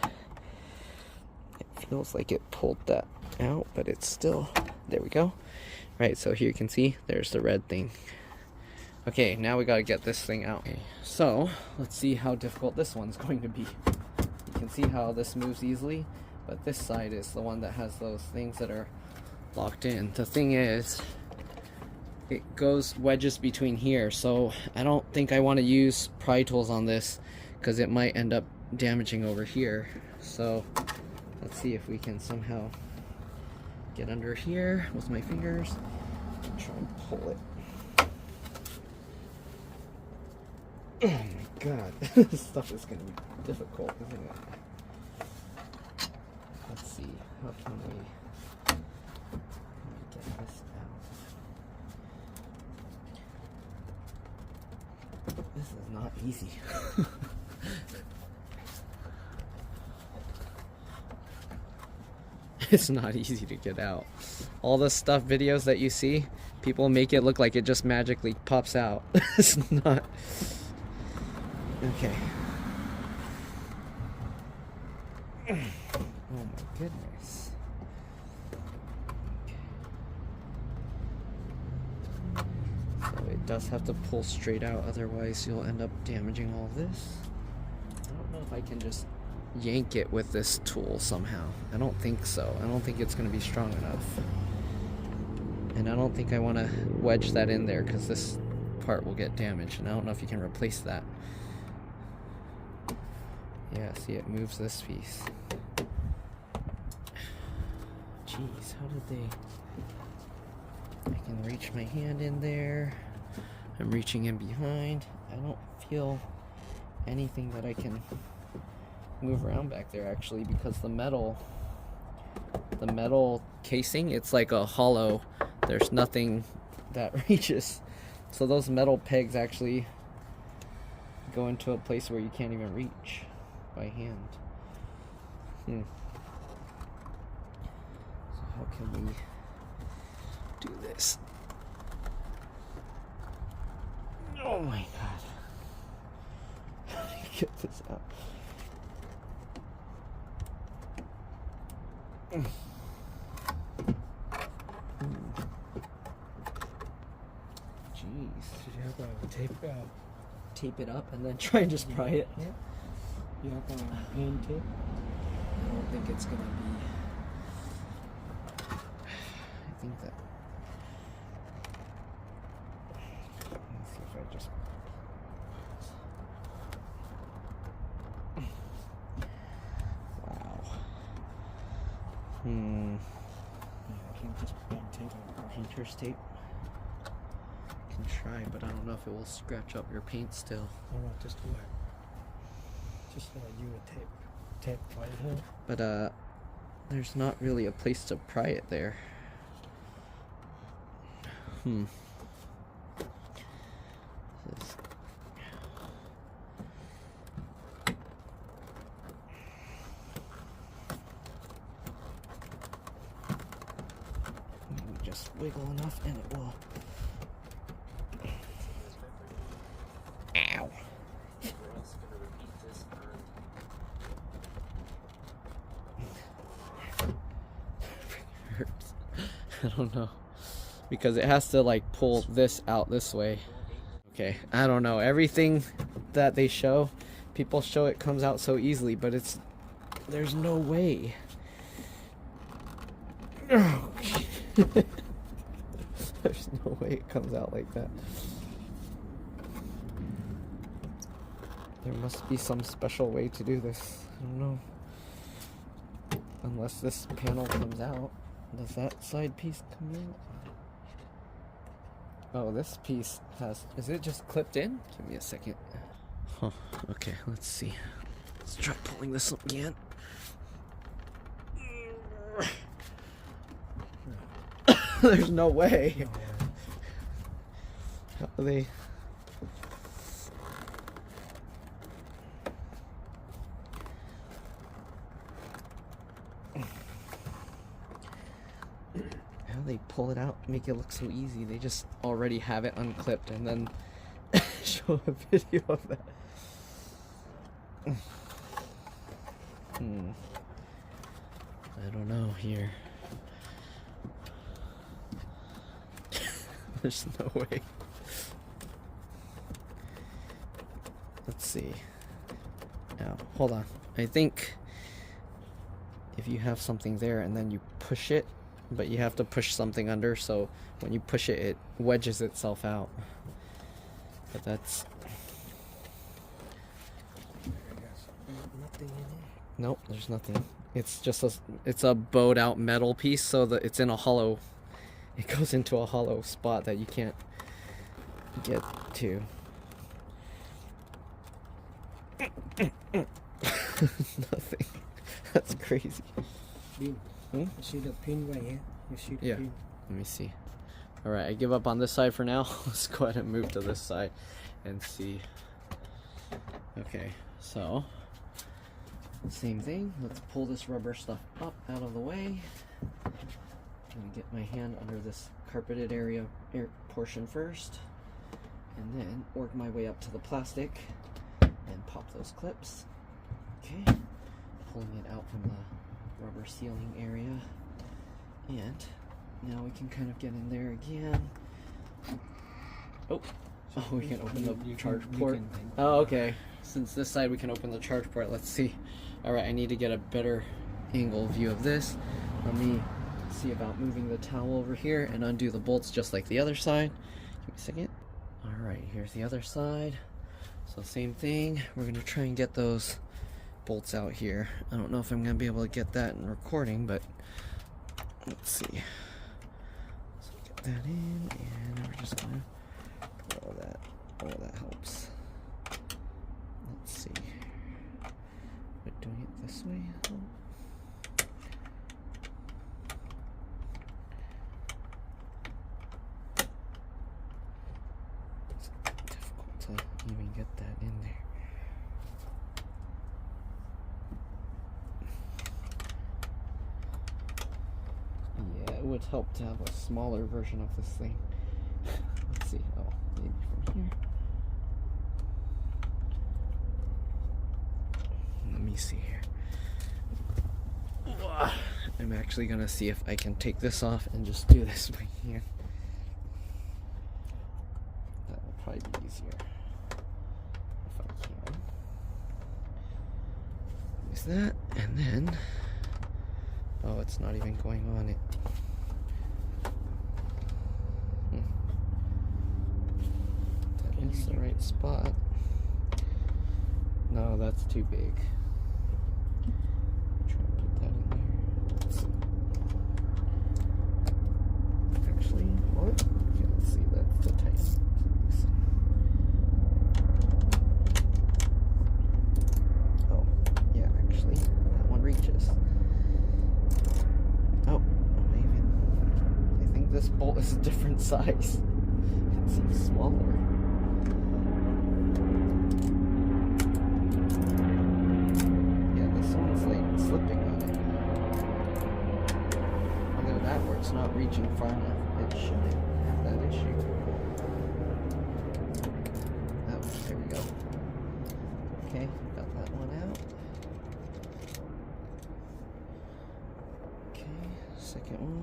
It feels like it pulled that out, but it's still, there we go. Right, so here you can see there's the red thing. Okay, now we gotta get this thing out. Okay, so let's see how difficult this one's going to be. You can see how this moves easily, but this side is the one that has those things that are locked in. The thing is, it wedges between here, so I don't think I want to use pry tools on this because it might end up damaging over here. So let's see if we can somehow get under here with my fingers and try and pull it. Oh my god, this stuff is going to be difficult, isn't it? Let's see, how can we get this out? This is not easy. It's not easy to get out. All the stuff videos that you see, people make it look like it just magically pops out. It's not. Okay. Oh my goodness. So it does have to pull straight out, otherwise you'll end up damaging all of this. I don't know if I can just yank it with this tool somehow. I don't think so. I don't think it's going to be strong enough. And I don't think I want to wedge that in there because this part will get damaged, and I don't know if you can replace that. Yeah, see, it moves this piece. Jeez, how did they... I can reach my hand in there. I'm reaching in behind. I don't feel anything that I can move around back there actually, because the metal casing, it's like a hollow. There's nothing that reaches. So those metal pegs actually go into a place where you can't even reach by hand. So how can we do this? Oh my god. How do you get this out? Jeez. Should you have a tape it up and then try and just pry it? Yeah. You have a hand tape? I don't think it's gonna be. I think that. Let's see if I just. Wow. Yeah, I can just bend tape it. Painter's tape. Can try, but I don't know if it will scratch up your paint still. No, just what? Just you a tape. tape right here. But there's not really a place to pry it there. This maybe just wiggle enough and it will. Ow. Hurts. I don't know. Because it has to like pull this out this way. Okay, I don't know. Everything that they show, people show it comes out so easily, but there's no way. There's no way it comes out like that. There must be some special way to do this. I don't know. Unless this panel comes out. Does that side piece come out? Oh, this piece is it just clipped in? Give me a second. Huh, okay, let's see. Let's try pulling this up again. There's no way. How are they? They pull it out, make it look so easy. They just already have it unclipped and then show a video of that. I don't know here. There's no way. Let's see. Now, hold on. I think if you have something there and then you push it, but you have to push something under, so when you push it, it wedges itself out. But that's... Nope, there's nothing. It's just it's a bowed out metal piece, so that it's in a hollow. It goes into a hollow spot that you can't get to. Nothing. That's crazy. You see the pin right here? You see the pin? Let me see. Alright, I give up on this side for now. Let's go ahead and move to this side and see. Okay, so same thing. Let's pull this rubber stuff up out of the way. I'm gonna get my hand under this carpeted area portion first, and then work my way up to the plastic and pop those clips. Okay, pulling it out from the rubber sealing area, and now we can kind of get in there again. Oh, we can open the charge port. Oh, okay. Since this side we can open the charge port, let's see. Alright, I need to get a better angle view of this. Let me see about moving the towel over here and undo the bolts just like the other side. Give me a second. Alright, here's the other side. So same thing. We're going to try and get those bolts out here. I don't know if I'm going to be able to get that in recording, but let's see. So get that in, and we're just going to pull that. Oh, that helps. Let's see. We're doing it this way. It's difficult to even get that in there. It would help to have a smaller version of this thing. Let's see. Oh, maybe from here. Let me see here. I'm actually gonna see if I can take this off and just do this by hand. That will probably be easier if I can. Use that, and then oh, it's not even going on it. That is the right spot. No, that's too big. Try and put that in there. Actually, what? Okay, let's see. That's the tight. Oh, yeah, actually. was a different size. It seems smaller. Yeah, this one's like slipping on it. Other than that, where it's not reaching far enough, it shouldn't have that issue. Oh, there we go. Okay, got that one out. Okay, second one.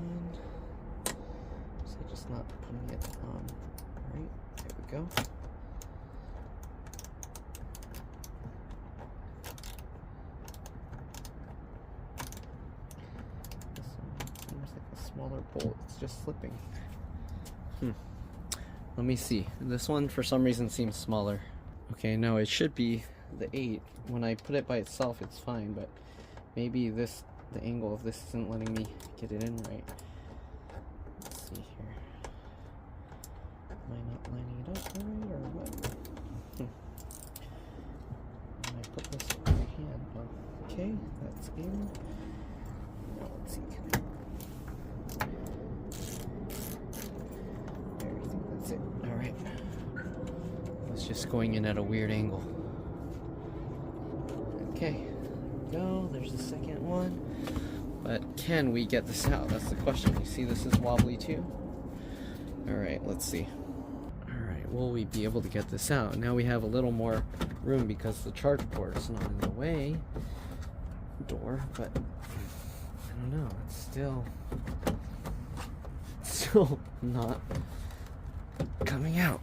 So just not putting it on. Alright, there we go. This one seems like a smaller bolt. It's just slipping. Let me see. This one for some reason seems smaller. Okay, no, it should be the 8. When I put it by itself, it's fine, but maybe this, the angle of this isn't letting me get it in right. Let's see here. Am I not lining it up right, or what? When I put this in my hand, okay, that's in. Now let's see. There, I think that's it. Alright. It's just going in at a weird angle. Okay, there we go. There's the second one. But can we get this out? That's the question. You see this is wobbly too? Alright, let's see. Alright, will we be able to get this out? Now we have a little more room because the charge port is not in the way. Door, but I don't know. It's still not coming out.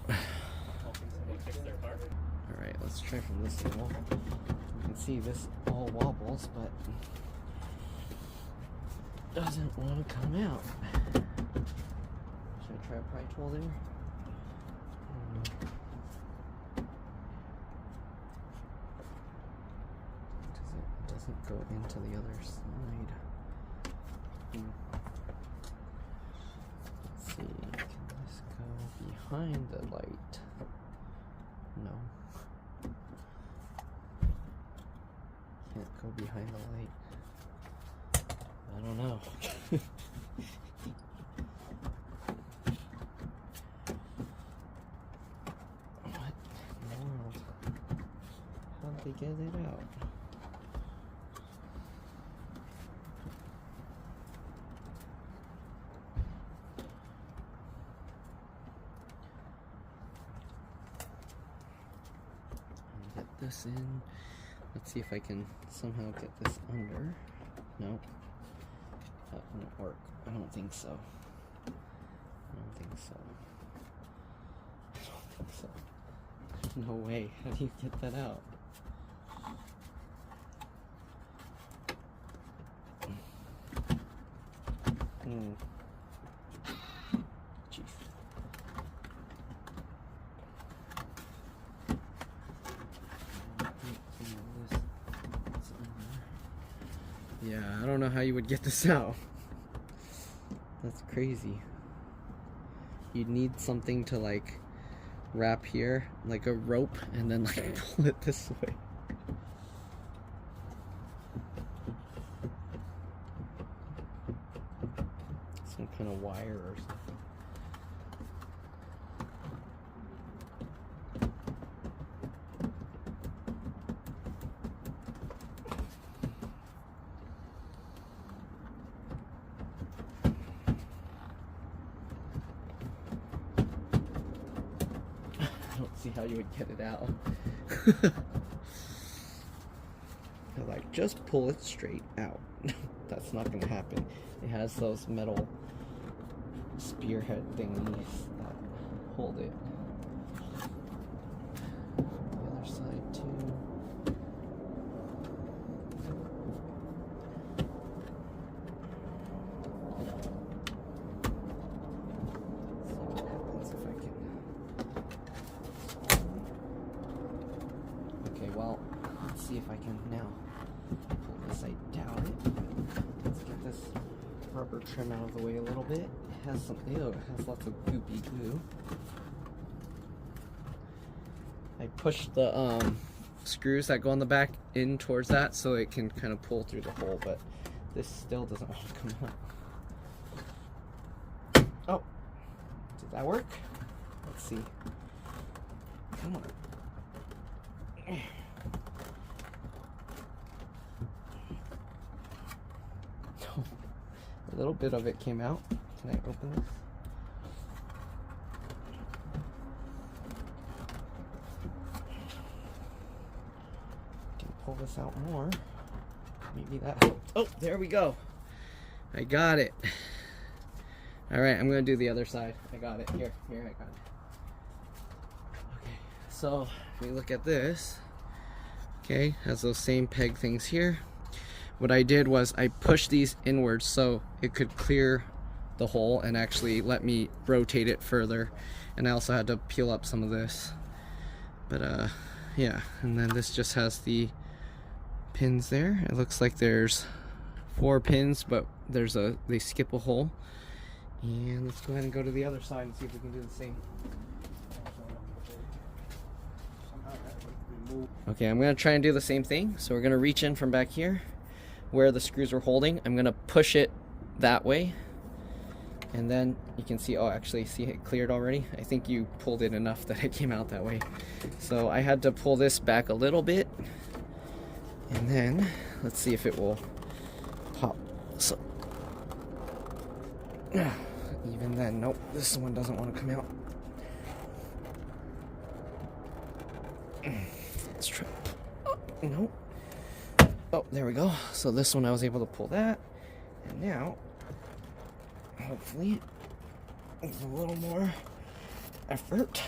Alright, let's try from this angle. You can see this all wobbles, but doesn't want to come out. Should I try a pry tool there? It doesn't go into the other side. Let's see, can this go behind the light? No. Can't go behind the light. I don't know. What in the world? How'd they get it out? Get this in. Let's see if I can somehow get this under. Nope. That wouldn't work. I don't think so. I don't think so. I don't think so. There's no way. How do you get that out? Jeez. Yeah, I don't know how you would get this out. That's crazy. You'd need something to like wrap here, like a rope, and then like pull it this way. Some kind of wire or something. See how you would get it out. They're like, just pull it straight out. That's not gonna happen. It has those metal spearhead thingies that hold it. The other side too. Well, let's see if I can now pull this. I doubt it. Let's get this rubber trim out of the way a little bit. It has some, ew, it has lots of goopy glue. I pushed the screws that go on the back in towards that so it can kind of pull through the hole, but this still doesn't want to come out. Oh, that work? Let's see. Come on. A little bit of it came out. Can I open this? Can pull this out more. Maybe that helped. Oh, there we go. I got it. All right, I'm gonna do the other side. I got it. Here, I got it. Okay, so if we look at this, okay, has those same peg things here. What I did was I pushed these inwards so it could clear the hole and actually let me rotate it further. And I also had to peel up some of this. But yeah, and then this just has the pins there. It looks like there's 4 pins, but they skip a hole. And let's go ahead and go to the other side and see if we can do the same. Okay, I'm gonna try and do the same thing. So we're gonna reach in from back here where the screws were holding. I'm gonna push it that way, and then you can see, oh, actually, see it cleared already. I think you pulled it enough that it came out that way. So I had to pull this back a little bit, and then let's see if it will pop. So even then, nope, this one doesn't want to come out. Let's try. Oh, nope. Oh, there we go. So this one I was able to pull that, and now hopefully with a little more effort.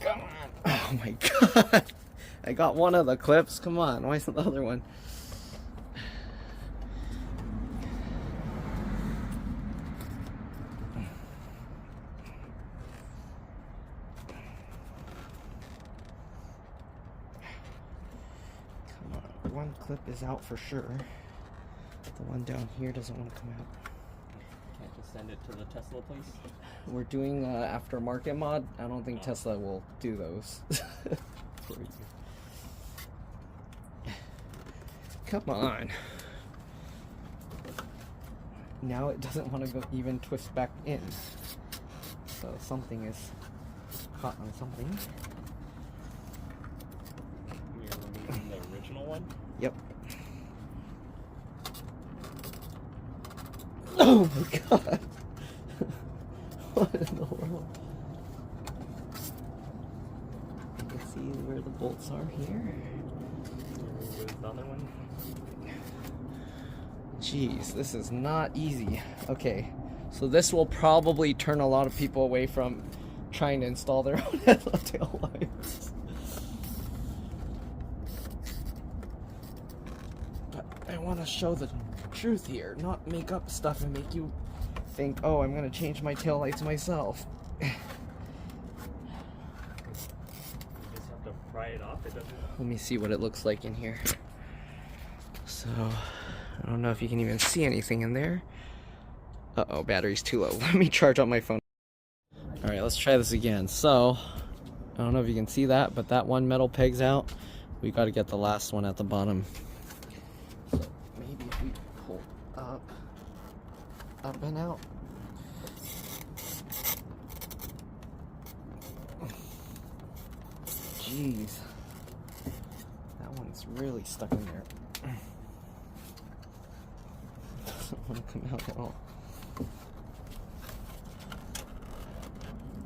Come on. Oh my god. I got one of the clips. Come on. Why isn't the other one? One clip is out for sure. The one down here doesn't want to come out. Can't just send it to the Tesla place? We're doing aftermarket mod. I don't think Tesla will do those. Come on. Now it doesn't want to go even twist back in. So something is caught on something. We're removing the original one? Yep. Oh my god. What in the world? You can see where the bolts are here. Where's the other one? Jeez, this is not easy. Okay, so this will probably turn a lot of people away from trying to install their own tail lights. But I want to show the truth here, not make up stuff and make you think, oh, I'm gonna change my tail lights myself. You just have to pry it off. It doesn't. Let me see what it looks like in here. So, I don't know if you can even see anything in there. Uh-oh, battery's too low. Let me charge up my phone. Alright, let's try this again. So, I don't know if you can see that, but that one metal peg's out. We got to get the last one at the bottom. So, maybe if we pull up and out. Jeez. That one's really stuck in there. Doesn't want to come out at all.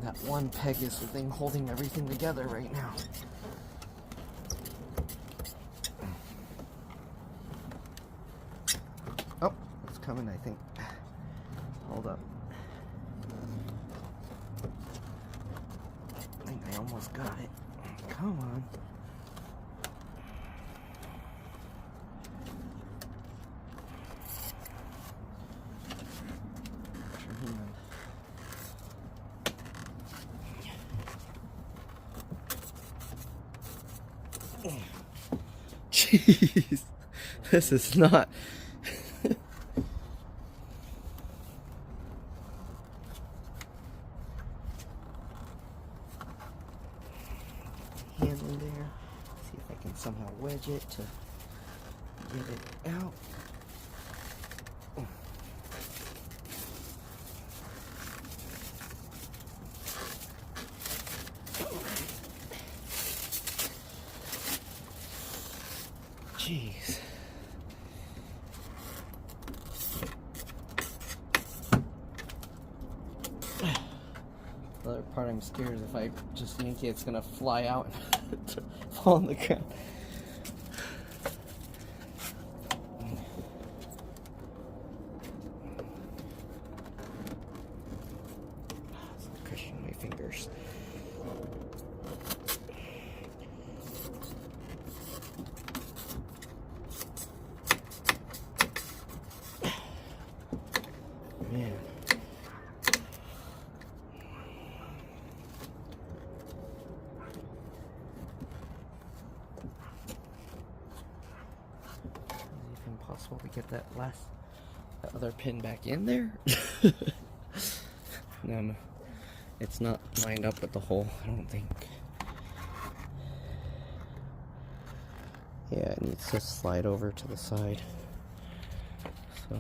That one peg is the thing holding everything together right now. Oh, it's coming, I think. Hold up. I think I almost got it. Come on. Jeez, this is not. Handle there. See if I can somehow wedge it to get it out. Jeez. The other part I'm scared is if I just yank it, it's gonna fly out and fall on the ground. It's crushing my fingers. Man. Possible to get that other pin back in there. No, it's not lined up with the hole, I don't think. Yeah, it needs to slide over to the side. So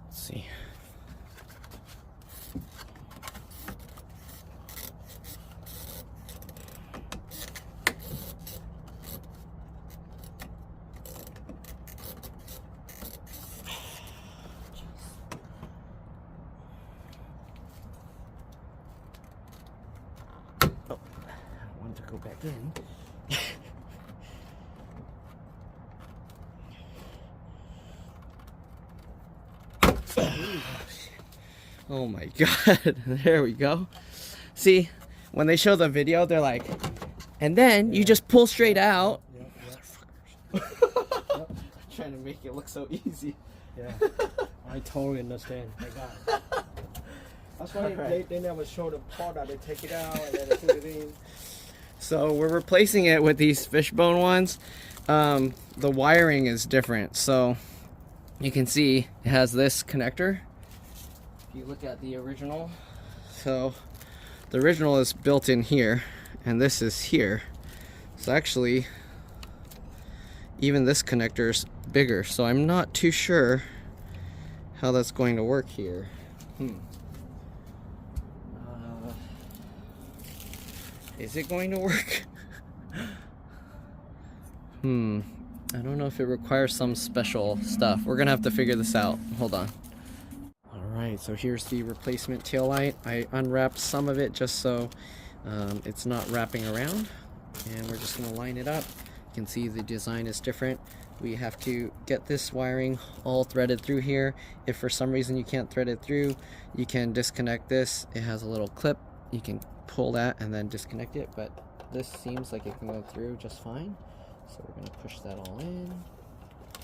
let's see. To go back in. Oh my god. There we go. See, when they show the video, they're like, and then you just pull straight out. Motherfuckers. Trying to make it look so easy. Yeah. I totally understand. My god. That's why they never show the part that they take it out and then they put it in. So we're replacing it with these Fishbone ones. The wiring is different. So you can see it has this connector. If you look at the original. So the original is built in here and this is here. So actually even this connector is bigger. So I'm not too sure how that's going to work here. Is it going to work? I don't know if it requires some special stuff. We're gonna have to figure this out. Hold on. Alright, so here's the replacement tail light. I unwrapped some of it just so it's not wrapping around. And we're just gonna line it up. You can see the design is different. We have to get this wiring all threaded through here. If for some reason you can't thread it through, you can disconnect this. It has a little clip. You can pull that and then disconnect it, but this seems like it can go through just fine. So we're going to push that all in.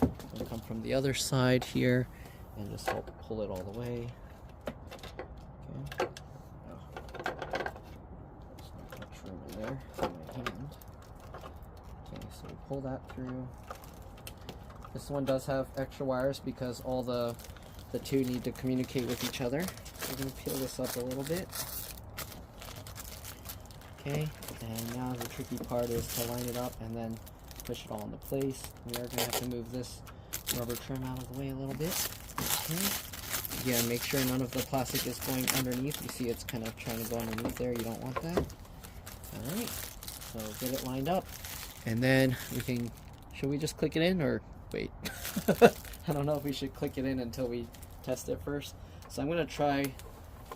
It's going to come from the other side here and just help pull it all the way. Okay. Oh. There's not much room in there in my hand. Okay, so we pull that through. This one does have extra wires because all the two need to communicate with each other. So we're going to peel this up a little bit. Okay, and now the tricky part is to line it up and then push it all into place. We are going to have to move this rubber trim out of the way a little bit. Okay. Again, make sure none of the plastic is going underneath. You see it's kind of trying to go underneath there. You don't want that. Alright, so get it lined up. And then we can, should we just click it in or wait? I don't know if we should click it in until we test it first. So I'm going to try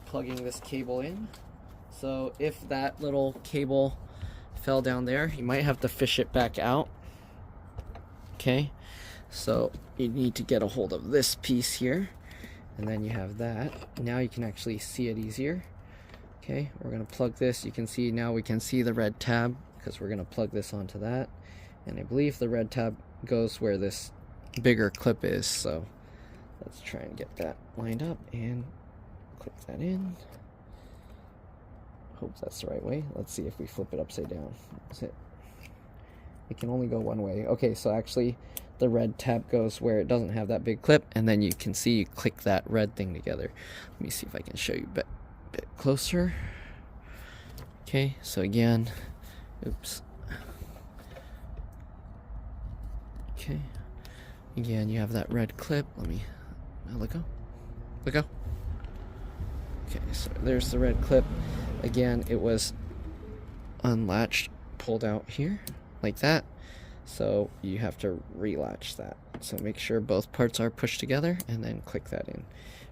plugging this cable in. So if that little cable fell down there, you might have to fish it back out. Okay, so you need to get a hold of this piece here, and then you have that. Now you can actually see it easier. Okay, we're going to plug this. You can see now we can see the red tab because we're going to plug this onto that. And I believe the red tab goes where this bigger clip is. So let's try and get that lined up and click that in. Hope that's the right way. Let's see if we flip it upside down. That's it. It can only go one way. Okay, so actually the red tab goes where it doesn't have that big clip, and then you can see you click that red thing together. Let me see if I can show you a bit closer. Okay, so again, oops. Okay, again you have that red clip. Let me let go. Let go. Okay, so there's the red clip. Again, it was unlatched, pulled out here, like that. So you have to relatch that. So make sure both parts are pushed together and then click that in.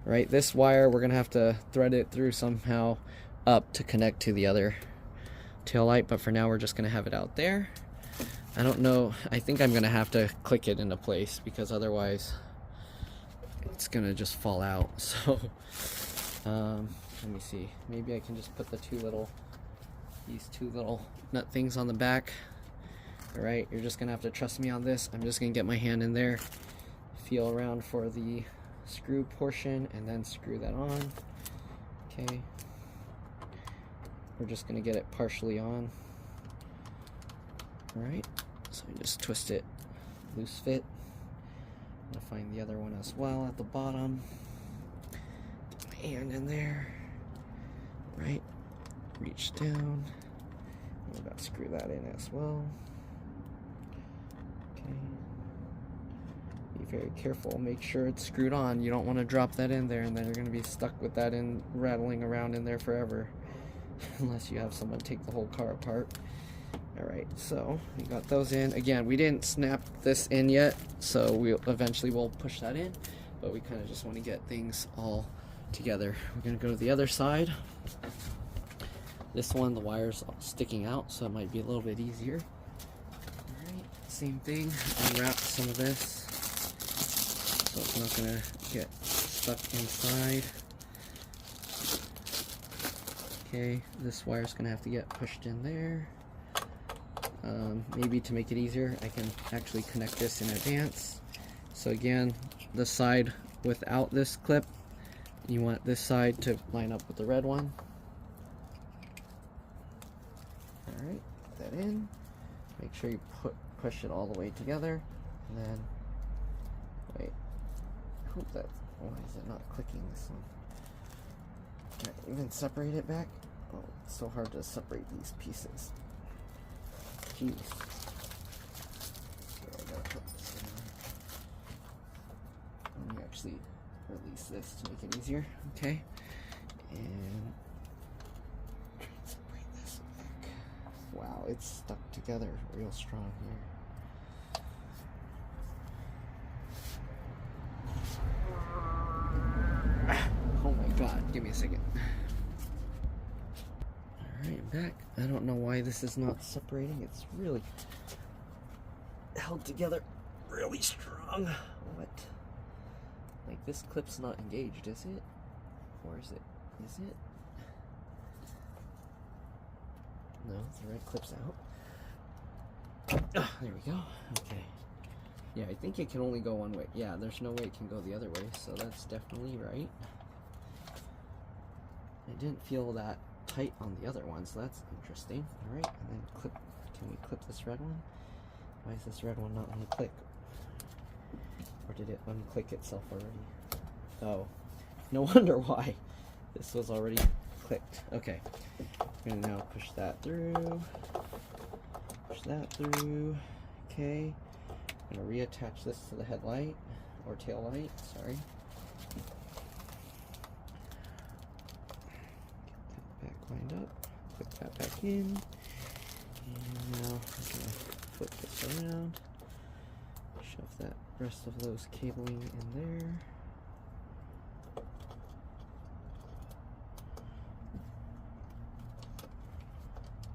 Right, this wire we're gonna have to thread it through somehow up to connect to the other tail light, but for now we're just gonna have it out there. I don't know, I think I'm gonna have to click it into place because otherwise it's gonna just fall out. So let me see, maybe I can just put these two little nut things on the back. All right, you're just gonna have to trust me on this. I'm just gonna get my hand in there, feel around for the screw portion, and then screw that on. Okay, we're just gonna get it partially on. All right, so I just twist it loose fit. I'm gonna find the other one as well at the bottom. Get my hand in there. Right, reach down. I'm about to screw that in as well. Okay. Be very careful. Make sure it's screwed on. You don't want to drop that in there, and then you're going to be stuck with that in rattling around in there forever, unless you have someone take the whole car apart. All right, so we got those in. Again, we didn't snap this in yet, so we'll push that in, but we kind of just want to get things all together. We're going to go to the other side. This one, the wire's sticking out, so it might be a little bit easier. Alright, same thing, unwrap some of this so it's not going to get stuck inside. Okay, this wire's going to have to get pushed in there. Maybe to make it easier, I can actually connect this in advance. So again, the side without this clip, you want this side to line up with the red one. Alright, put that in. Make sure you push it all the way together. And then, wait. I hope that, why is it not clicking this one? Can I even separate it back? Oh, it's so hard to separate these pieces. Jeez. So I gotta put this in. Let me actually release this to make it easier. Okay. And separate this back. Wow, it's stuck together real strong here. Oh my god, give me a second. Alright, I'm back. I don't know why this is not separating. It's really held together really strong. What? Like, this clip's not engaged, is it? Or is it? Is it? No, the red clip's out. Ah, there we go. Okay. Yeah, I think it can only go one way. Yeah, there's no way it can go the other way, so that's definitely right. I didn't feel that tight on the other one, so that's interesting. Alright, and then clip. Can we clip this red one? Why is this red one not on the click? Or did it unclick itself already? Oh, no wonder why. This was already clicked. Okay, I'm gonna now push that through. Push that through. Okay, I'm gonna reattach this to the headlight or tail light. Sorry. Get that back lined up. Click that back in. And now I'm gonna flip this around. Shove that rest of those cabling in there.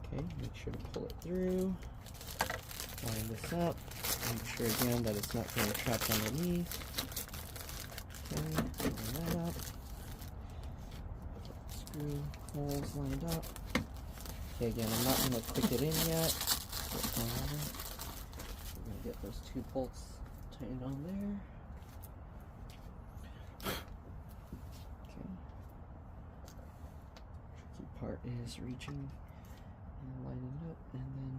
Okay, make sure to pull it through. Line this up. Make sure again that it's not getting trapped underneath. Okay, line that up. Screw holes lined up. Okay, again, I'm not going to click it in yet. I'm going to get those two bolts tightened on there. Okay. Tricky part is reaching and lining it up, and then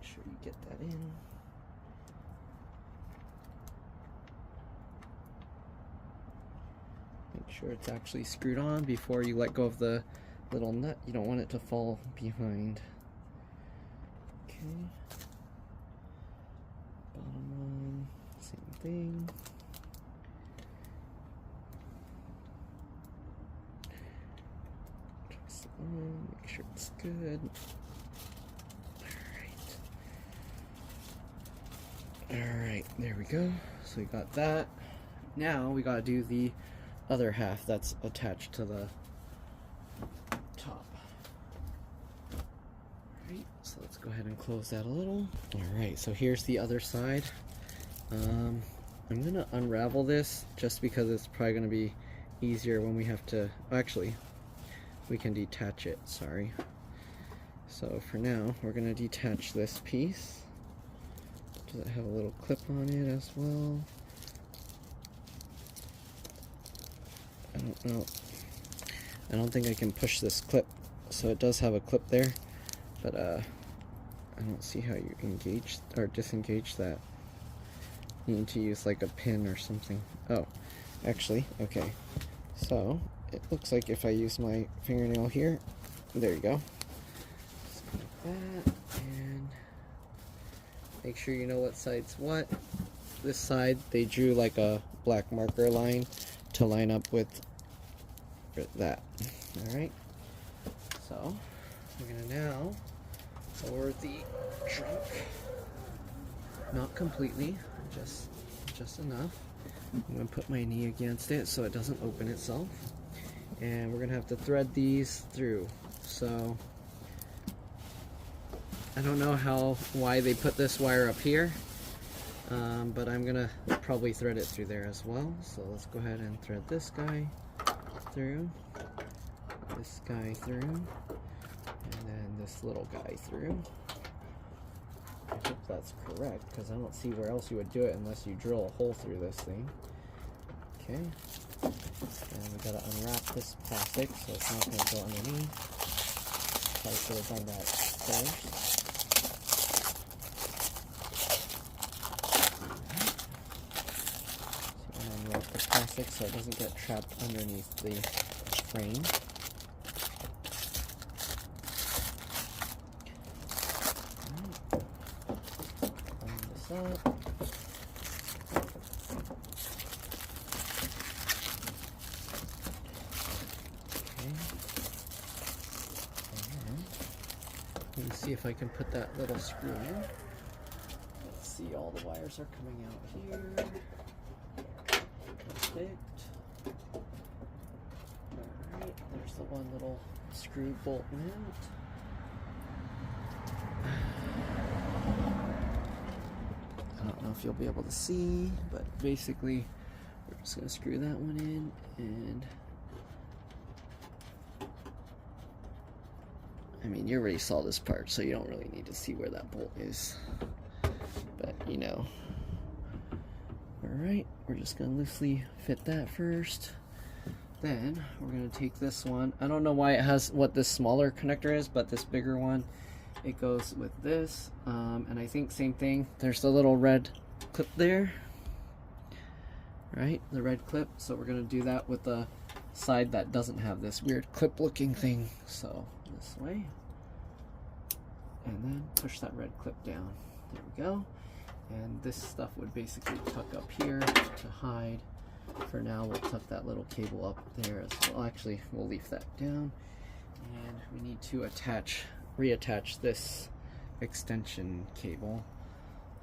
make sure you get that in. Make sure it's actually screwed on before you let go of the little nut. You don't want it to fall behind. Okay. Bottom one, same thing. Twist it on, make sure it's good. Alright. Alright, there we go. So we got that. Now we gotta do the other half that's attached to the top. Alright, so let's go ahead and close that a little. Alright, so here's the other side. I'm gonna unravel this just because it's probably gonna be easier when we have to, actually, we can detach it, sorry. So for now, we're gonna detach this piece. Does it have a little clip on it as well? I don't know. I don't think I can push this clip. So it does have a clip there, but I don't see how you engage or disengage that. You need to use like a pin or something. Oh, actually, okay. So it looks like if I use my fingernail here, there you go. Just like that, and make sure you know what side's what. This side, they drew like a black marker line to line up with that. Alright, so we're gonna now lower the trunk, not completely, just enough. I'm gonna put my knee against it so it doesn't open itself, and we're gonna have to thread these through. So I don't know why they put this wire up here, but I'm gonna probably thread it through there as well. So let's go ahead and thread this guy through, this guy through, and then this little guy through. I hope that's correct, because I don't see where else you would do it unless you drill a hole through this thing. Okay, and we gotta unwrap this plastic so it's not going to go underneath. Probably should have done that first. Unwrap the plastic so it doesn't get trapped underneath the frame. Line this up. Okay. Let me see if I can put that little screw in. Let's see, all the wires are coming out here. Perfect. Alright, there's the one little screw bolt mount. I don't know if you'll be able to see, but basically we're just going to screw that one in, and I mean, you already saw this part, so you don't really need to see where that bolt is, but you know. Alright, we're just going to loosely fit that first. Then we're going to take this one. I don't know why it has what this smaller connector is, but this bigger one, it goes with this. And I think same thing. There's the little red clip there. Right, the red clip. So we're going to do that with the side that doesn't have this weird clip looking thing. So this way. And then push that red clip down. There we go. And this stuff would basically tuck up here to hide. For now, we'll tuck that little cable up there as well. Actually, we'll leave that down. And we need to reattach this extension cable.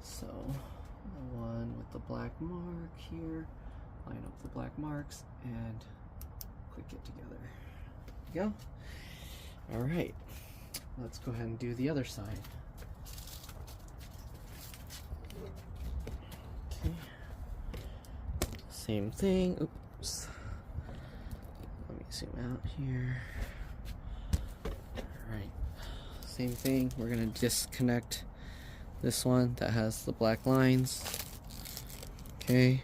So, the one with the black mark here, line up the black marks and click it together. There we go. Alright, let's go ahead and do the other side. Okay. Same thing. Oops. Let me zoom out here. Alright. Same thing. We're going to disconnect this one that has the black lines. Okay.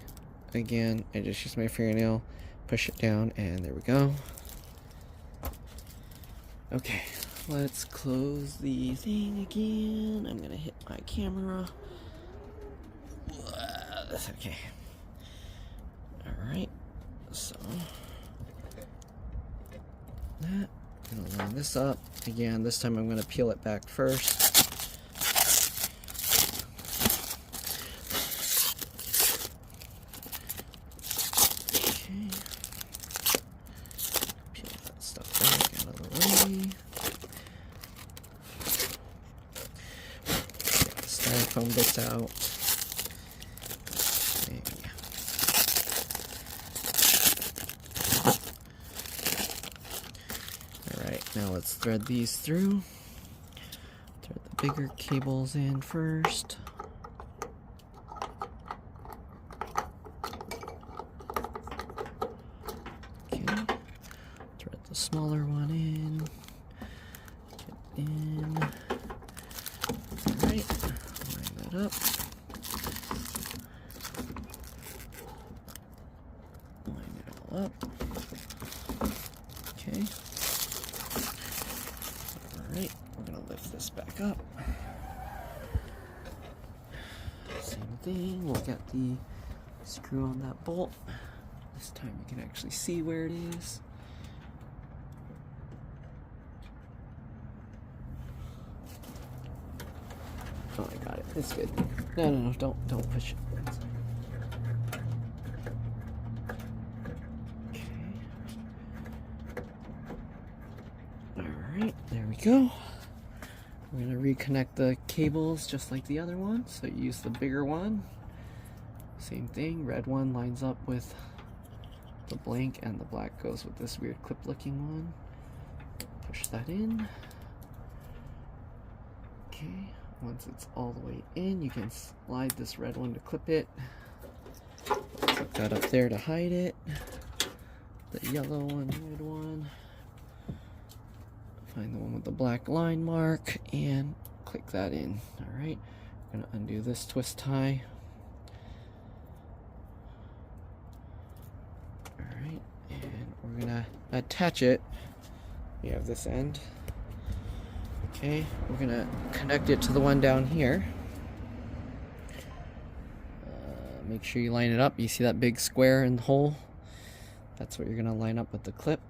Again, I just use my fingernail, push it down, and there we go. Okay. Let's close the thing again. I'm going to hit my camera. Okay. Alright, so that, I'm gonna line this up. Again, this time I'm gonna peel it back first. Okay. Peel that stuff back out of the way. Get the styrofoam bits out. let's thread these through. Thread the bigger cables in first. Okay. Thread the smaller one in. Get in. Alright. Line that up. Line it all up. Okay. Alright, we're gonna lift this back up. Same thing, we'll get the screw on that bolt. This time we can actually see where it is. Oh, I got it. It's good. No, don't push it. Alright, there we go. We're going to reconnect the cables just like the other one. So you use the bigger one. Same thing, red one lines up with the blank and the black goes with this weird clip looking one. Push that in. Okay, once it's all the way in, you can slide this red one to clip it. Put that up there to hide it. The yellow one, red one. Find the one with the black line mark and click that in. Alright, I'm going to undo this twist tie. Alright, and we're going to attach it. We have this end. Okay, we're going to connect it to the one down here. Make sure you line it up. You see that big square in the hole? That's what you're going to line up with the clip.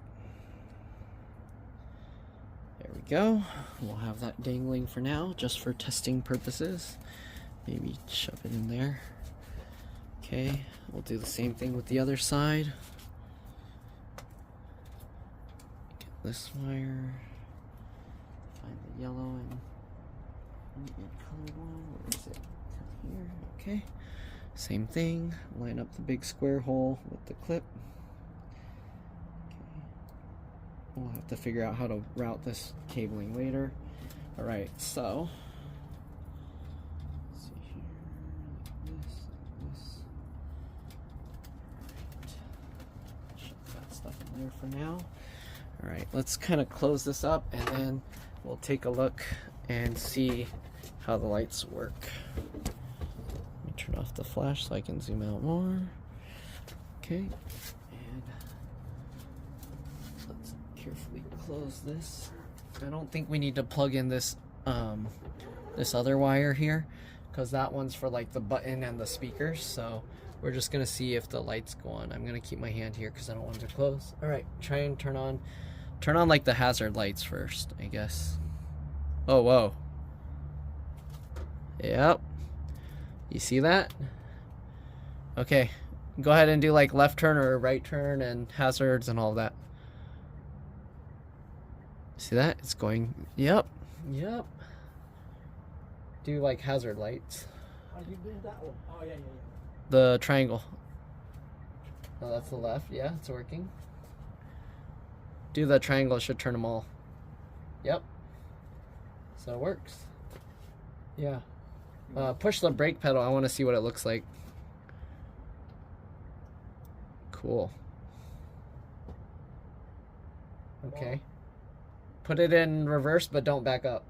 There we go. We'll have that dangling for now, just for testing purposes. Maybe shove it in there. Okay, we'll do the same thing with the other side. Get this wire. Find the yellow and colored one. Where is it? Here. Okay. Same thing. Line up the big square hole with the clip. We'll have to figure out how to route this cabling later. Alright, so let's see here. Like this. Alright. Shove that stuff in there for now. Alright, let's kind of close this up and then we'll take a look and see how the lights work. Let me turn off the flash so I can zoom out more. Okay. Carefully close this. I don't think we need to plug in this this other wire here because that one's for like the button and the speakers, so we're just gonna see if the lights go on. I'm gonna keep my hand here because I don't want it to close. All right, try and turn on like the hazard lights first, I guess. Oh, whoa. Yep, you see that? Okay, go ahead and do like left turn or right turn and hazards and all that. See that? It's going, yep. Do like hazard lights. How do you do that one? Oh, yeah. The triangle. Oh, that's the left. Yeah, it's working. Do the triangle, it should turn them all. Yep. So it works. Yeah. Push the brake pedal. I want to see what it looks like. Cool. Okay. Put it in reverse, but don't back up.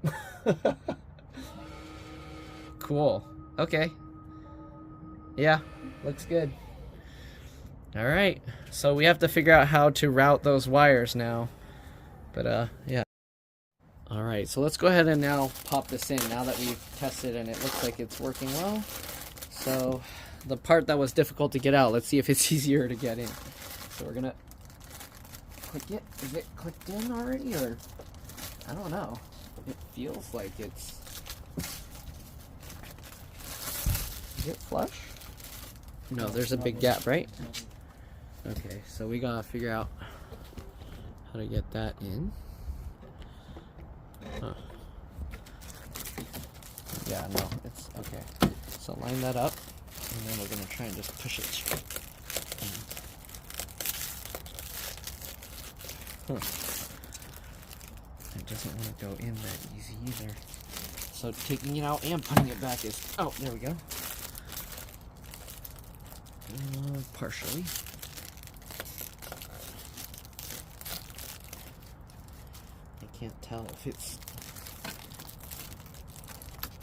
Cool. Okay. Yeah, looks good. All right. So we have to figure out how to route those wires now. But yeah. All right. So let's go ahead and now pop this in now that we've tested and it looks like it's working well. So the part that was difficult to get out, let's see if it's easier to get in. So we're gonna click it. Is it clicked in already, or I don't know. It feels like it's... Is it flush? No, there's a big gap, right? Okay, so we gotta figure out how to get that in. Huh. Yeah, no, it's okay. So line that up, and then we're gonna try and just push it straight. doesn't want to go in that easy either. So taking it out and putting it back is, oh, there we go. Partially. I can't tell if it's,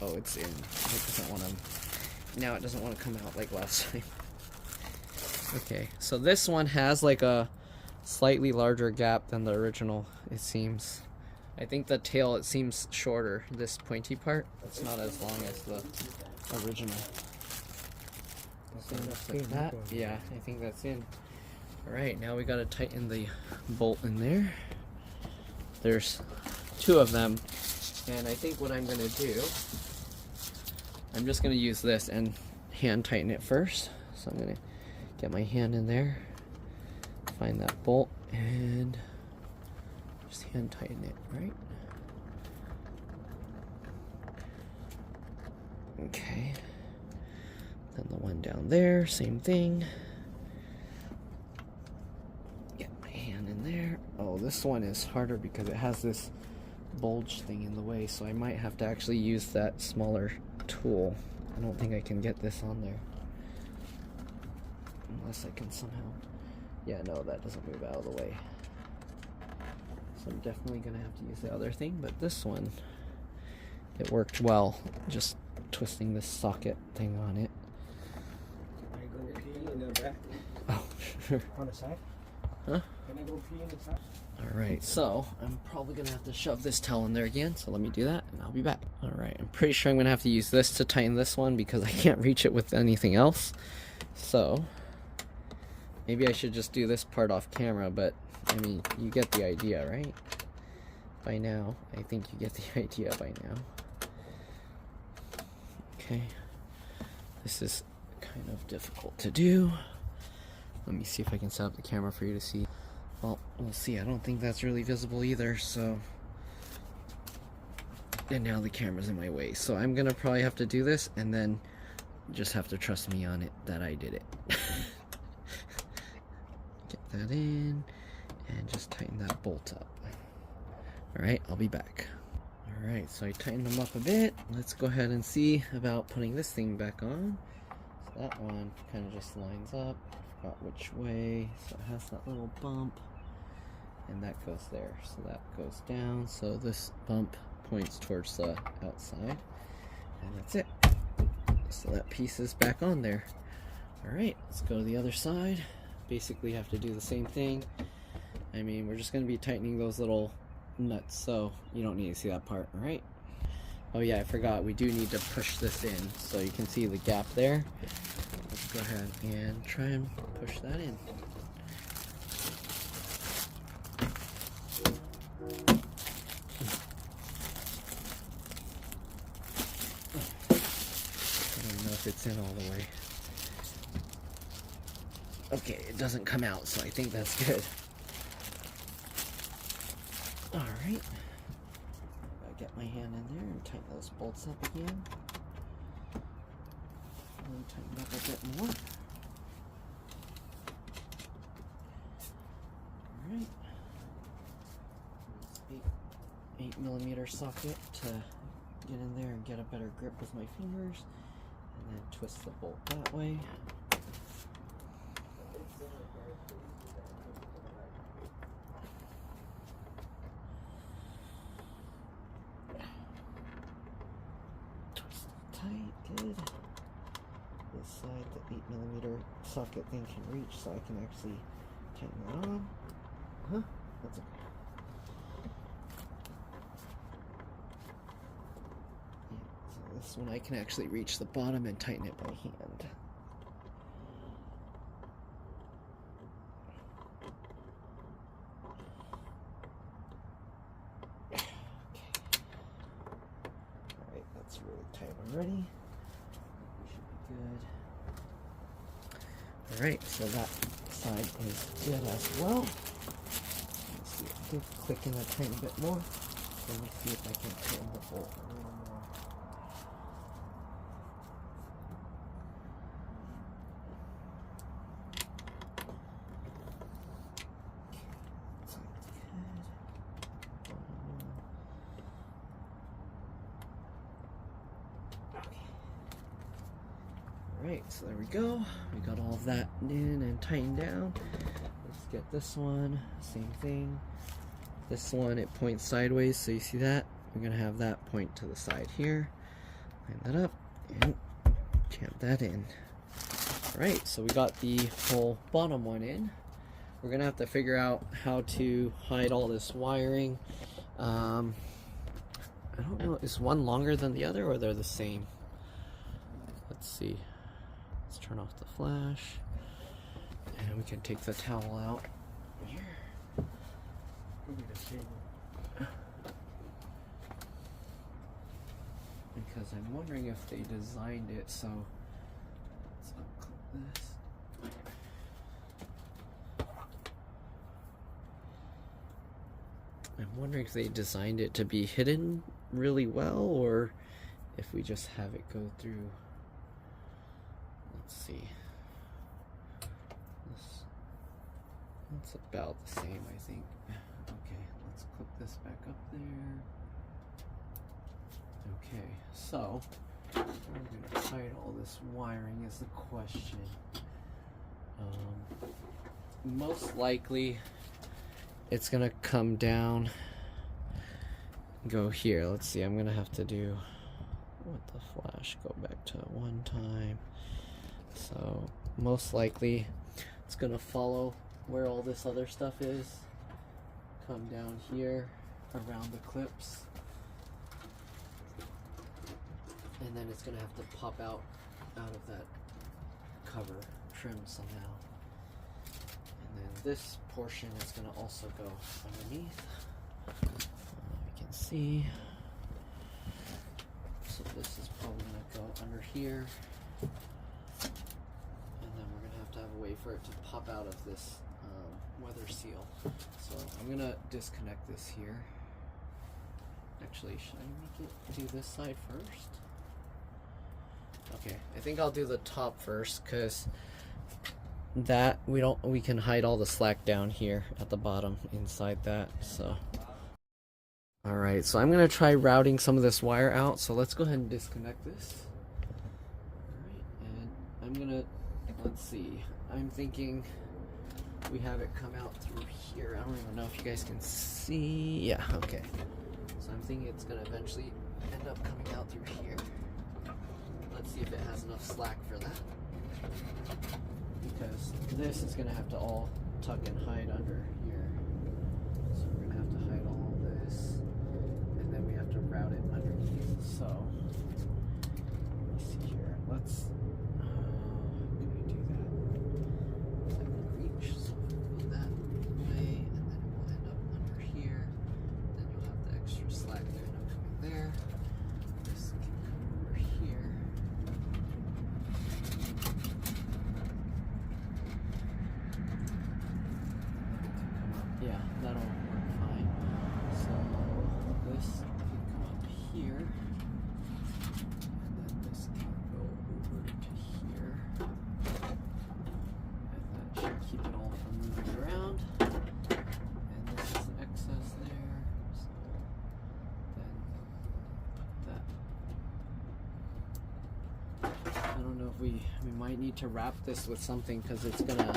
oh, it's in. It doesn't want to, now it doesn't want to come out like last time. Okay, so this one has like a slightly larger gap than the original, it seems. I think the tail, it seems shorter, this pointy part. It's not as long as the original. So like that. Yeah, I think that's in. Alright, now we gotta tighten the bolt in there. There's 2 of them, and I think what I'm gonna do, I'm just gonna use this and hand tighten it first. So I'm gonna get my hand in there, find that bolt, and just hand tighten it, right? Okay. Then the one down there, same thing. Get my hand in there. Oh, this one is harder because it has this bulge thing in the way, so I might have to actually use that smaller tool. I don't think I can get this on there. Unless I can somehow... Yeah, no, that doesn't move out of the way. So I'm definitely going to have to use the other thing, but this one, it worked well, just twisting this socket thing on it. Can I go pee in the back? Oh, sure. On the side? Huh? Can I go pee in the side? Alright, so I'm probably going to have to shove this towel in there again, so let me do that and I'll be back. Alright, I'm pretty sure I'm going to have to use this to tighten this one because I can't reach it with anything else. So, maybe I should just do this part off camera, but I mean, you get the idea, right? By now, I think you get the idea by now. Okay, this is kind of difficult to do. Let me see if I can set up the camera for you to see. Well, we'll see. I don't think that's really visible either, so... And now the camera's in my way, so I'm gonna probably have to do this, and then just have to trust me on it that I did it. Get that in, and just tighten that bolt up. Alright, I'll be back. Alright, so I tightened them up a bit. Let's go ahead and see about putting this thing back on. So that one kind of just lines up. Forgot which way. So it has that little bump. And that goes there. So that goes down. So this bump points towards the outside. And that's it. So that piece is back on there. Alright, let's go to the other side. Basically have to do the same thing. I mean, we're just going to be tightening those little nuts, so you don't need to see that part, alright? Oh yeah, I forgot, we do need to push this in, so you can see the gap there. Let's go ahead and try and push that in. I don't know if it's in all the way. Okay, it doesn't come out, so I think that's good. Alright. I'll get my hand in there and tighten those bolts up again. And tighten up a bit more. Alright. 8mm socket to get in there and get a better grip with my fingers. And then twist the bolt that way. Good. This side, the 8mm socket thing can reach, so I can actually tighten that on. Huh? That's okay. Yeah, so this one I can actually reach the bottom and tighten it by hand. Okay. Alright, that's really tight already. Good. Alright, so that side is good as well. Let's see, it did click in a tiny bit more. So let's see if I can tighten the bolt a little more. So that's good. Alright, so there we go. We got all of that in and tightened down. Let's get this one, same thing. This one, it points sideways, so you see that? We're gonna have that point to the side here. Line that up and jam that in. Alright, so we got the whole bottom one in. We're gonna have to figure out how to hide all this wiring. I don't know, is one longer than the other or they're the same? Let's see. Let's turn off the flash. And we can take the towel out here. Because I'm wondering if they designed it so. Let's unclip this. I'm wondering if they designed it to be hidden really well or if we just have it go through. Let's see. That's about the same, I think. Okay, let's clip this back up there. Okay, so where are we going to hide all this wiring is the question. Most likely it's going to come down, go here. Let's see, I'm going to have to do, with the flash, go back to one time. So most likely it's going to follow where all this other stuff is, come down here around the clips, and then it's going to have to pop out of that cover, trim somehow. And then this portion is going to also go underneath. We can see. So this is probably going to go under here. And then we're going to have a way for it to pop out of this weather seal. So I'm going to disconnect this here. Actually, should I make it do this side first? Okay, I think I'll do the top first because that we can hide all the slack down here at the bottom inside that. So alright, so I'm gonna try routing some of this wire out, so let's go ahead and disconnect this. Alright, and I'm gonna, let's see, I'm thinking we have it come out through here. I don't even know if you guys can see. Yeah, okay. So I'm thinking it's gonna eventually end up coming out through here. Let's see if it has enough slack for that. Because this is going to have to all tuck and hide under here. So we're going to have to hide all of this. And then we have to route it underneath. So, let me see here. Let's, can I do that? So I can reach, so go that way, and then it will end up under here. Then you'll have the extra slack there, no coming there. This can come over here. Yeah, that'll work fine. So this can come up here, and then this can go over to here, and that should keep it all from moving around. And this is the excess there, so then put that. I don't know if we might need to wrap this with something because it's gonna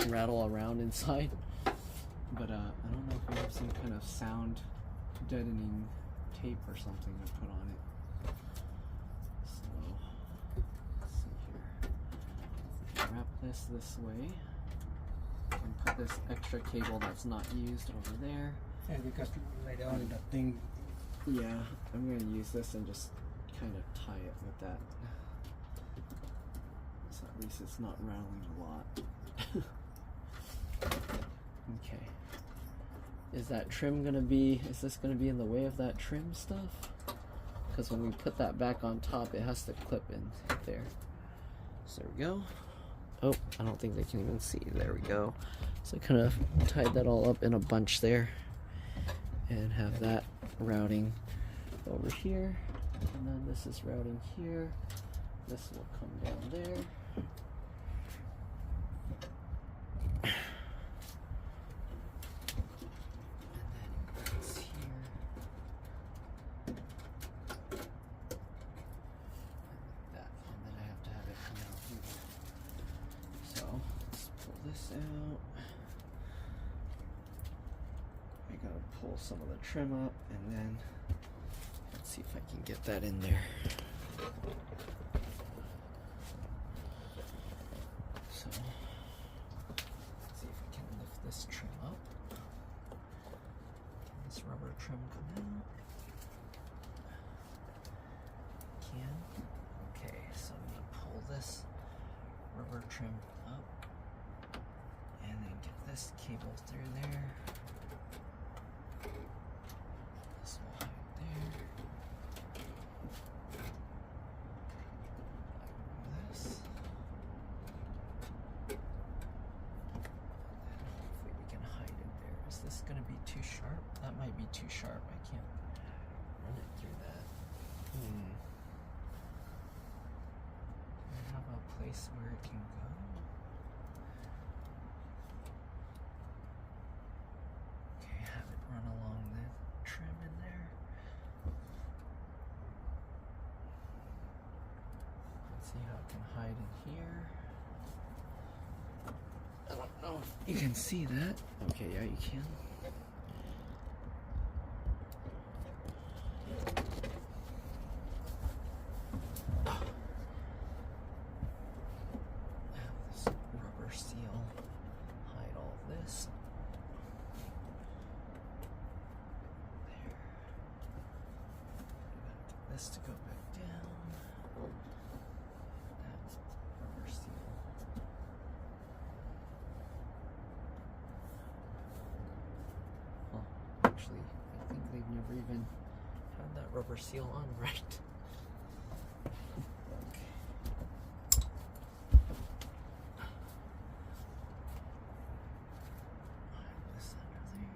rattle around inside. But I don't know if we have some kind of sound deadening tape or something to put on it. So, let's see here. Wrap this way. And put this extra cable that's not used over there. And because later on the thing. Yeah, I'm going to use this and just kind of tie it with that. So at least it's not rattling a lot. Okay. Is that trim gonna be, is this gonna be in the way of that trim stuff? Because when we put that back on top, it has to clip in there. So there we go. Oh, I don't think they can even see. There we go. So I kind of tied that all up in a bunch there. And have that routing over here. And then this is routing here. This will come down there. pull some of the trim up, and then let's see if I can get that in there. So let's see if we can lift this trim up. Can this rubber trim come out? Can. Okay, so I'm gonna pull this rubber trim up and then get this cable through there. This will hide there. This. And then hopefully we can hide it there. Is this gonna be too sharp? That might be too sharp. I can't run it through that. Do I have a place where it can go? Okay, have it run along the trim in there. Let's see how it can hide in here. I don't know if you can see that. Okay, yeah, you can. This rubber seal hide all this. There. Get this to go back down. That's rubber seal. Well, actually, I think they've never even had that rubber seal on right. Okay. Hide this under there.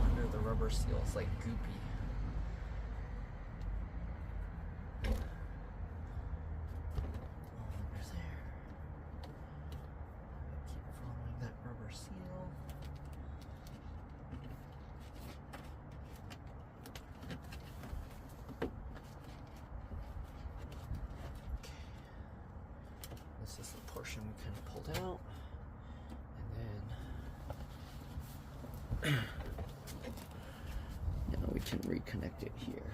Under the rubber seal is like goopy. Under there. Keep following that rubber seal. Okay. This is the portion we kind of pulled out. And then now we can reconnect it here.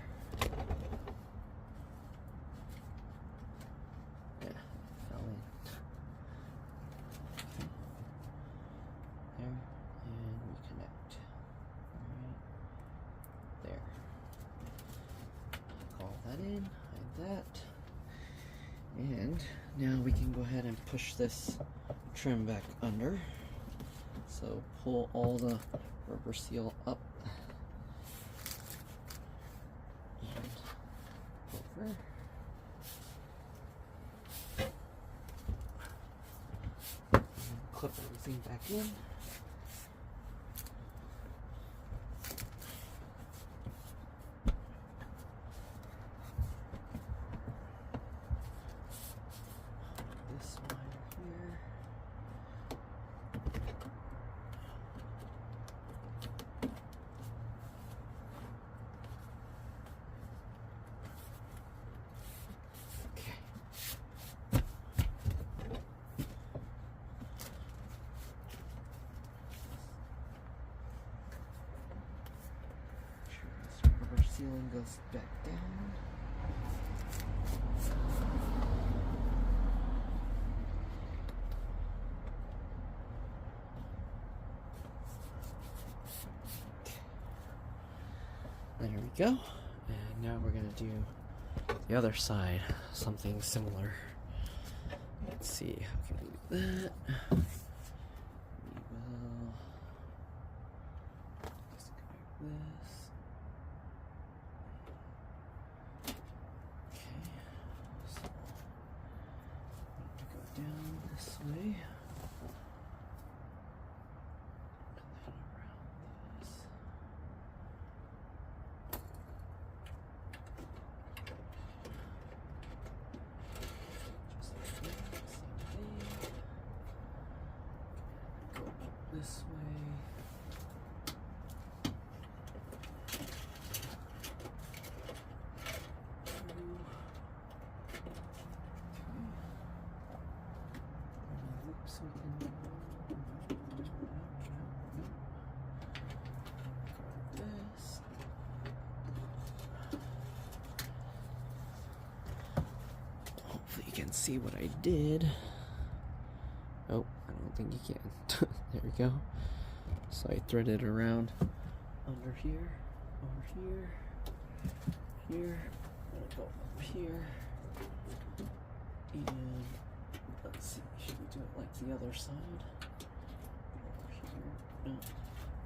Yeah, fell in. There, and reconnect. Alright, there. Call that in, hide that. And now we can go ahead and push this trim back under. So pull all the rubber seal up and over. And clip everything back in. This wire here. Okay. Sure, this rubber sealing goes back down. There we go. And now we're going to do the other side, something similar. Let's see, how can we do that? We will disconnect this. Okay, so we need to go down this way. And then around this. Just like that, same thing. Go up this way. Two. this we can. This. Hopefully you can see what I did. Oh, I don't think you can. There we go. So I threaded around under here, over here, here, and go up here. And let's see, should we do it like the other side? Over here. No.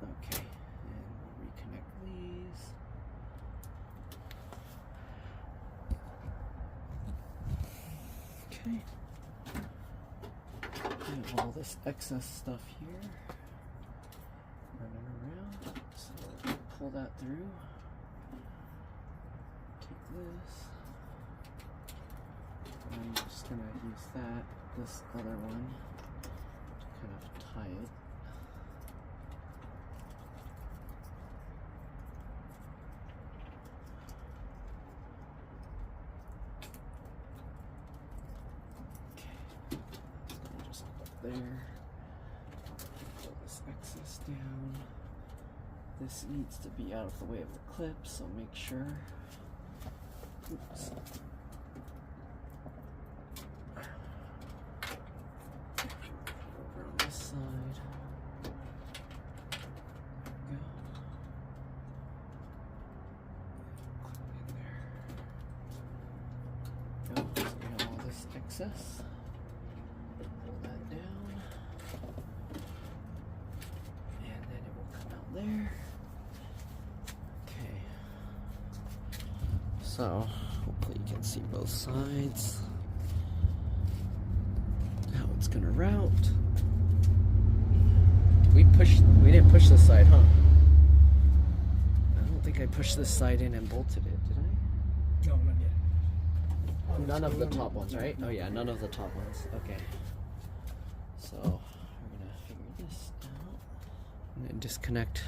Okay. And we'll reconnect these. Okay. And all this excess stuff here running around. So we'll pull that through. Take this. I'm just gonna use this other one to kind of tie it. Okay, it's gonna just go up there. Pull this excess down. This needs to be out of the way of the clip, so make sure. Oops. Over on this side. There we go. Clip in there. Go. So we have all this excess. Pull that down. And then it will come out there. Okay. So hopefully you can see both sides. How it's gonna route. We didn't push this side, huh? I don't think I pushed this side in and bolted it, did I? No, not yet. None of the top ones, right? Oh yeah, none of the top ones. Okay. So we're gonna figure this out. And then disconnect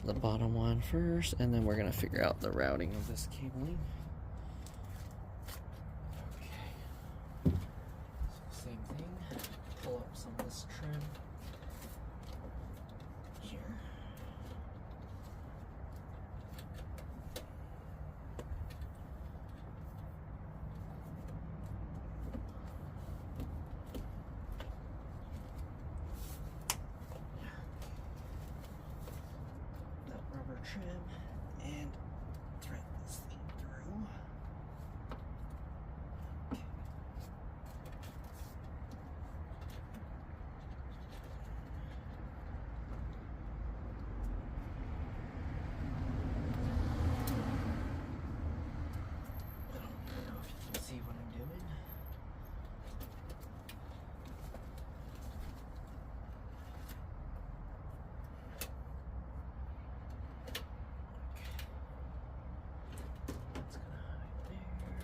the bottom one first, and then we're gonna figure out the routing of this cabling. Okay. So same thing. Pull up some of this trim here. That rubber trim and thread this thing through. Okay. I don't even know if you can see what I'm doing. That's gonna hide there.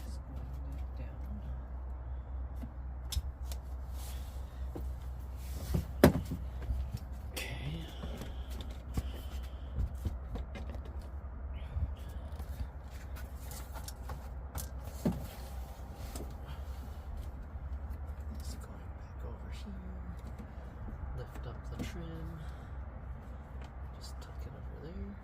This going down. Okay. This going back over here. Lift up the trim. Just tuck it over there.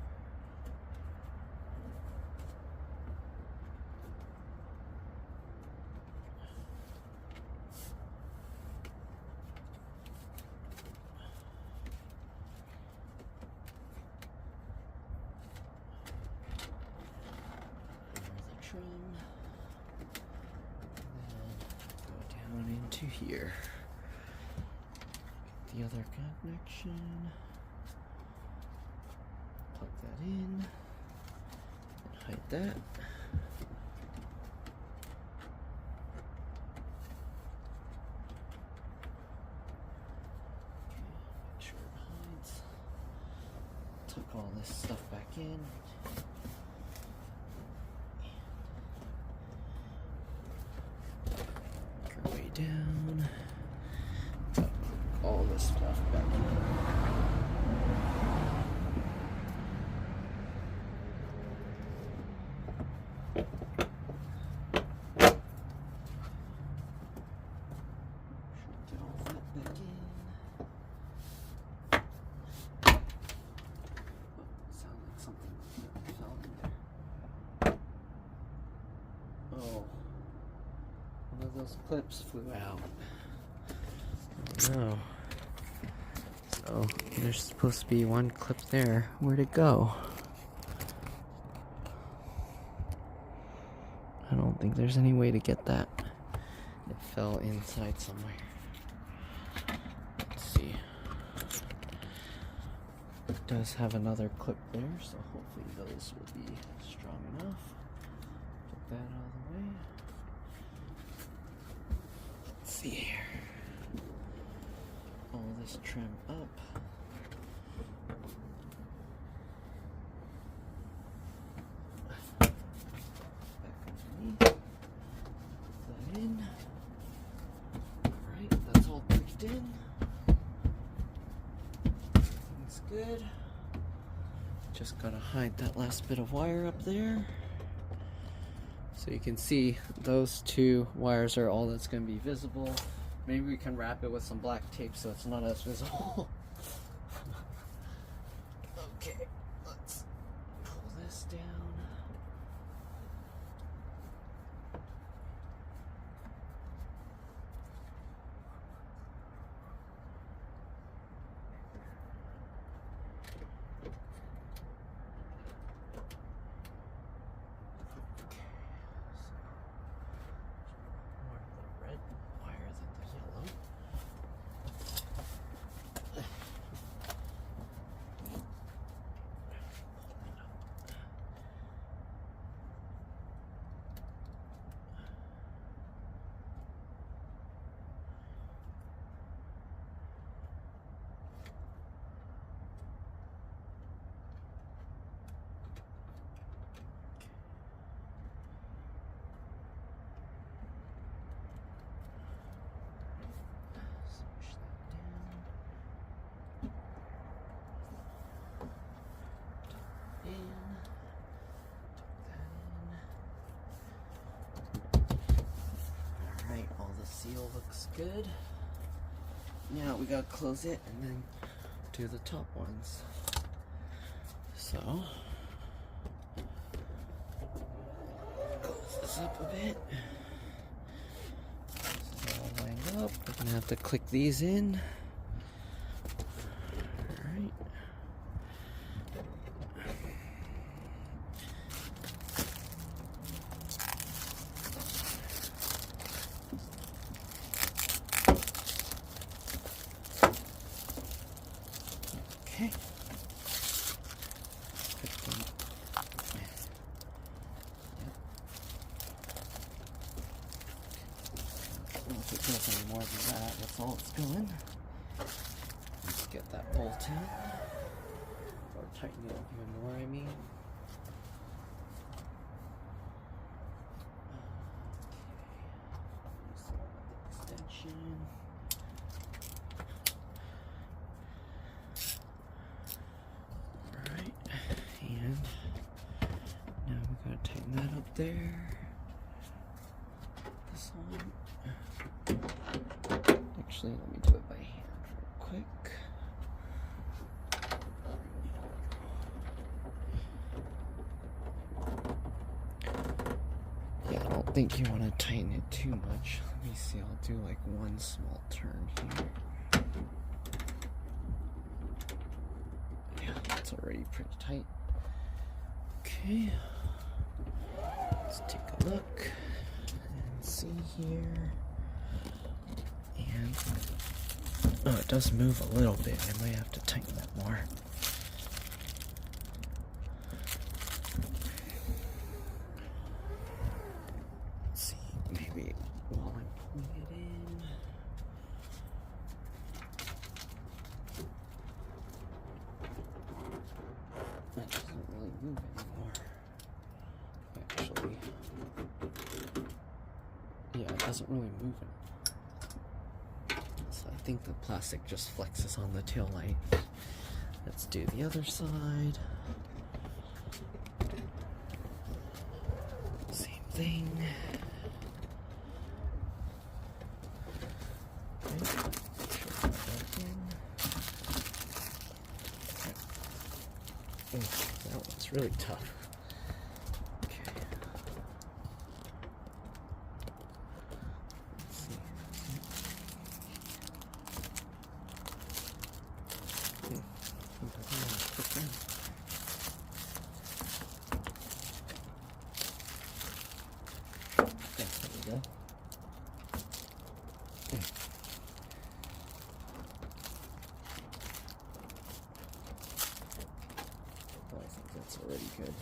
Remove the trim. And then go down into here. Get the other connection. Plug that in. And hide that. Okay, make sure it hides. Tuck all this stuff back in. Work our way down. Tuck all this stuff back in. those clips flew out. No. So there's supposed to be one clip there. Where'd it go? I don't think there's any way to get that. It fell inside somewhere. Let's see. It does have another clip there, so hopefully those will be strong enough. Put that out of the way. Let's see here. All this trim up. Back underneath. Put that in. Alright, that's all pushed in. Looks good. Just gotta hide that last bit of wire up there. So you can see those two wires are all that's going to be visible. Maybe we can wrap it with some black tape so it's not as visible. Okay, let's pull this down. Seal looks good. Now we gotta close it and then do the top ones. So close this up a bit. This is all lined up. We're gonna have to click these in. Alright. Okay. If it goes any more than that, that's all it's going. Let's get that bolt in. Or tighten it up even more, I mean. Okay. Extension. Up there. This one. Actually, let me do it by hand real quick. Yeah, I don't think you want to tighten it too much. Let me see, I'll do like one small turn here. Yeah, that's already pretty tight. Okay. Let's take a look and see here. And oh, it does move a little bit. I might have to tighten that more. Let's see, maybe while I'm pulling it in. That doesn't really move anymore. Actually, yeah, it doesn't really move it. So I think the plastic just flexes on the tail light. Let's do the other side. Same thing. Oh, that one's really tough. There we go. I think that's already good.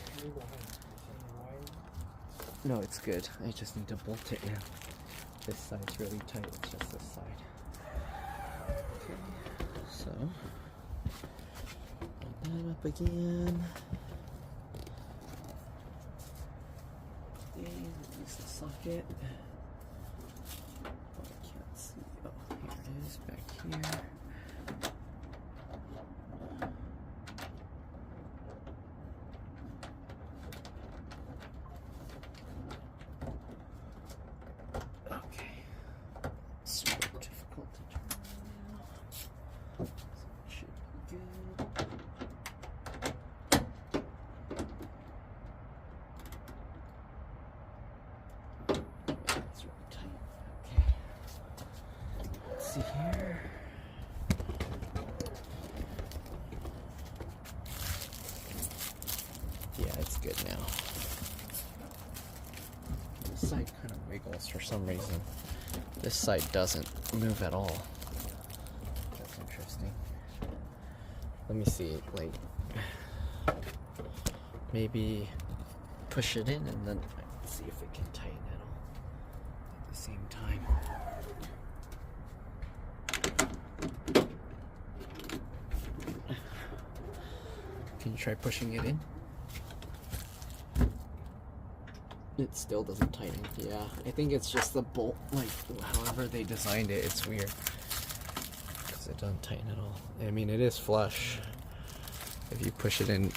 No, it's good. I just need to bolt it now. This side's really tight. It's just this side. Okay, so open that up again. And release the socket. Oh, I can't see. Oh, here it is, back here. Here. Yeah, it's good now. This side kind of wiggles for some reason. This side doesn't move at all. That's interesting. Let me see, like, maybe push it in and then see if it can tighten it all at the same time. Can you try pushing it in? It still doesn't tighten. Yeah, I think it's just the bolt, like, however they designed it, it's weird. Because it doesn't tighten at all. I mean, it is flush. If you push it in,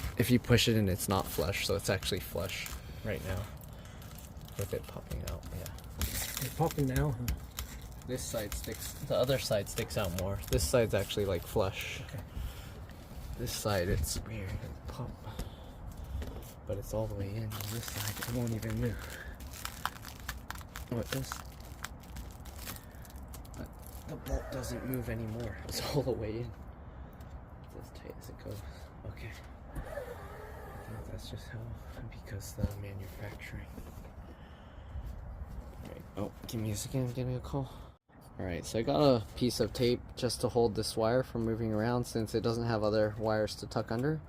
it's not flush, so it's actually flush right now. With it popping out, yeah. It's popping now, huh? This side sticks, the other side sticks out more. This side's actually like flush. Okay. This side, it's weird, it pop, but it's all the way in. On this side, it won't even move. What this? But the bolt doesn't move anymore. It's all the way in. It's as tight as it goes. Okay. I think that's just how, because the manufacturing. Alright, oh, give me a second, I'm getting a call. Alright, so I got a piece of tape just to hold this wire from moving around since it doesn't have other wires to tuck under.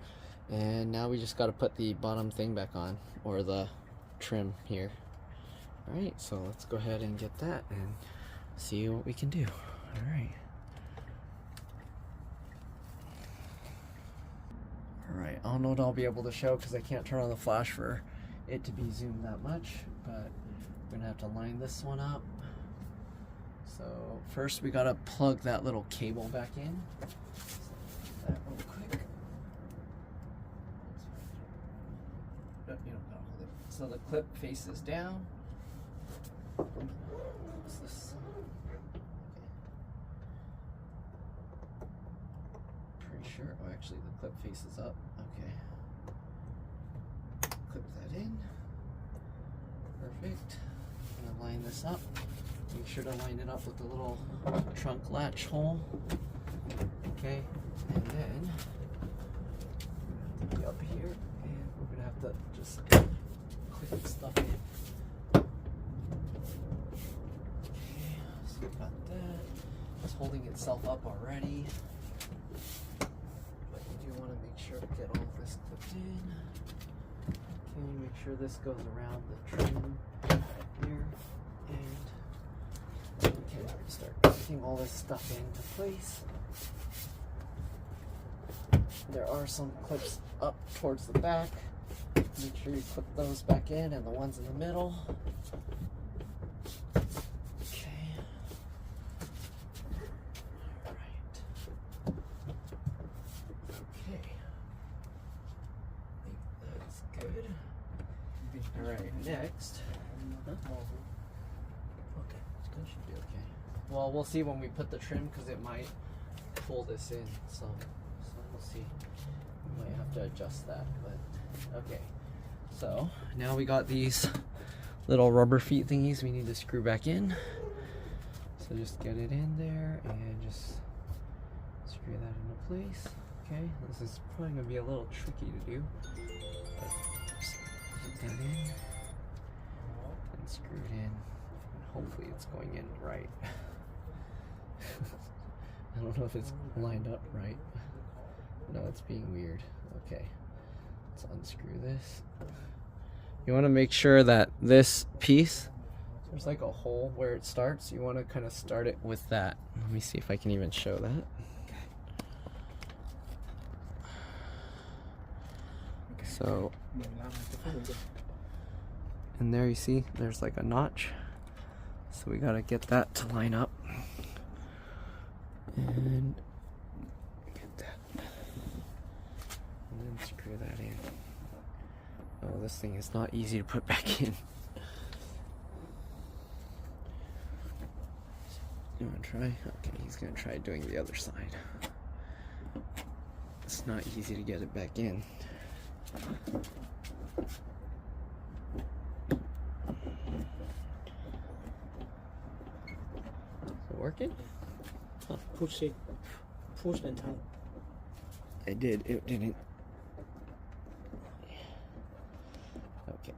And now we just got to put the bottom thing back on, or the trim here. Alright, so let's go ahead and get that and see what we can do. Alright. Alright, I don't know what I'll be able to show because I can't turn on the flash for it to be zoomed that much, but we're gonna have to line this one up. So first we gotta plug that little cable back in. So that real quick. No, you don't gotta hold it. So the clip faces down. What's this? Pretty sure. Oh, actually, the clip faces up. Okay. Clip that in. Perfect. I'm gonna line this up. Make sure to line it up with the little trunk latch hole. Okay, and then we're gonna have to be up here, and we're gonna have to just click stuff in. Okay, so we got that. It's holding itself up already, but you do want to make sure to get all this clipped in. Okay, make sure this goes around the trim here, and okay, we're gonna start putting all this stuff into place. There are some clips up towards the back. Make sure you put those back in, and the ones in the middle. Okay. Alright. Okay. I think that's good. Alright, next. Huh? Okay, that should be okay. Well, we'll see when we put the trim because it might pull this in. So we'll see. We might have to adjust that, but okay. So now we got these little rubber feet thingies we need to screw back in. So just get it in there and just screw that into place. Okay, this is probably gonna be a little tricky to do. But just put that in and screw it in. Hopefully it's going in right. I don't know if it's lined up right. No, it's being weird. Okay, let's unscrew this. You want to make sure that this piece, there's like a hole where it starts. You want to kind of start it with that. Let me see if I can even show that. So, and there you see, there's like a notch. So we gotta get that to line up. And get that. And then screw that in. Oh, this thing is not easy to put back in. You wanna try? Okay, he's gonna try doing the other side. It's not easy to get it back in. Is it working? Huh. Push it. Push and tight. I did. It didn't. Okay.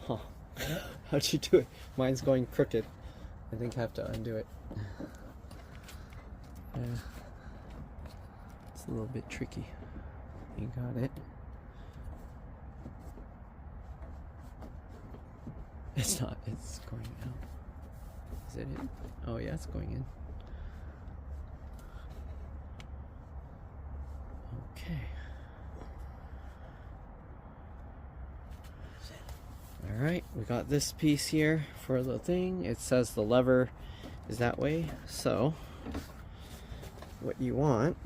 Huh. How'd you do it? Mine's going crooked. I think I have to undo it. Yeah. It's a little bit tricky. You got it. It's not. It's going out. Is it in? Oh yeah, it's going in. Okay. Alright, we got this piece here for the thing. It says the lever is that way. So, what you want,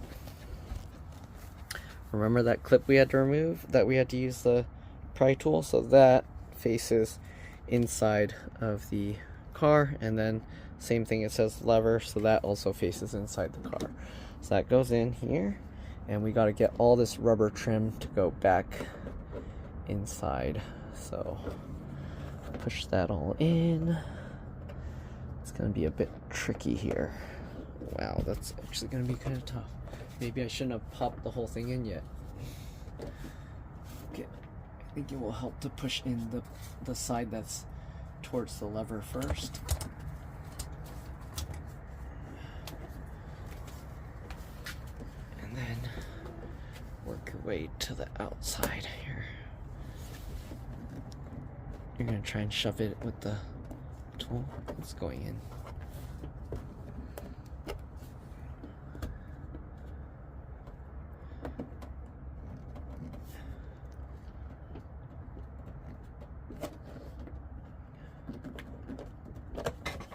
remember that clip we had to remove? That we had to use the pry tool? So that faces inside of the car, and then same thing, it says lever, so that also faces inside the car. So that goes in here, and we got to get all this rubber trim to go back inside. So push that all in. It's gonna be a bit tricky here. Wow, that's actually gonna be kind of tough. Maybe I shouldn't have popped the whole thing in yet. Okay, I think it will help to push in the side that's towards the lever first. And then work your way to the outside here. You're gonna try and shove it with the tool. It's going in.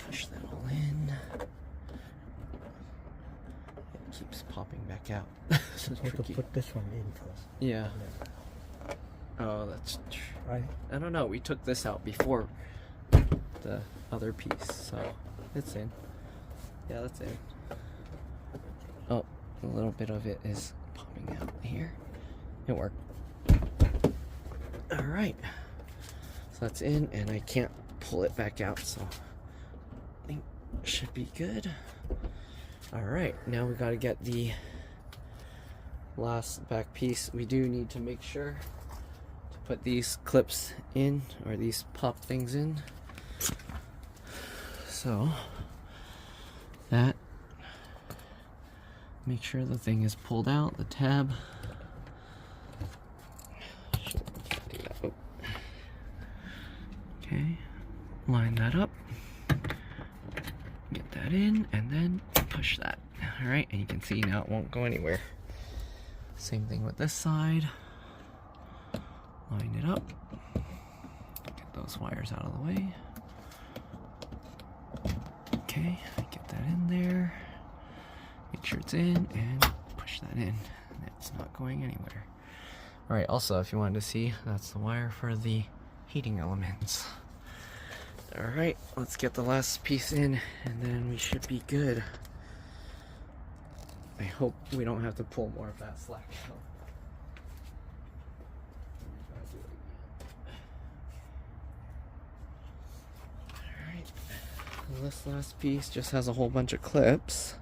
Push that all in. It keeps popping back out. This is You have to tricky. put this one in first. Yeah. Oh, that's true. Right? I don't know. We took this out before the other piece, so it's in. Yeah, that's in. Oh, a little bit of it is popping out here. It worked. All right. So that's in, and I can't pull it back out, so I think it should be good. All right. Now we got to get the last back piece. We do need to make sure put these clips in, or these pop things in. So that, make sure the thing is pulled out, the tab. Shit, can't do that. Oh. Okay, line that up, get that in, and then push that. All right, and you can see now it won't go anywhere. Same thing with this side. Line it up, get those wires out of the way. Okay, get that in there, make sure it's in, and push that in. It's not going anywhere. Alright, also if you wanted to see, that's the wire for the heating elements. Alright, let's get the last piece in, and then we should be good. I hope we don't have to pull more of that slack out. This last piece just has a whole bunch of clips,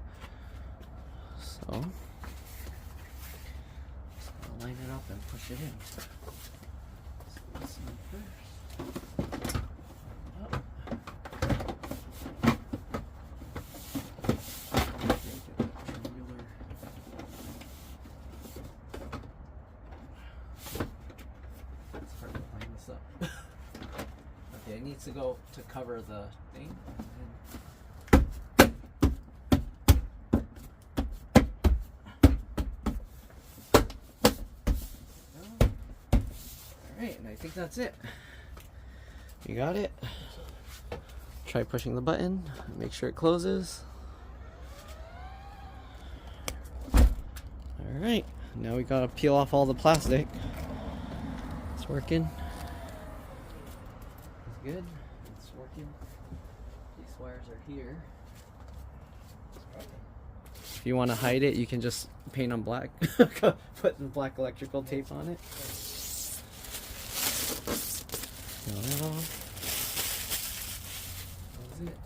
so up and push it in. So this one first. Up. It's hard to line this up. Okay, it needs to go to cover the thing. Alright, and I think that's it. You got it? Try pushing the button, make sure it closes. Alright, now we gotta peel off all the plastic. It's working. It's good. It's working. These wires are here. If you want to hide it, you can just paint on black. Put the black electrical tape on it. Peel that off. That's it.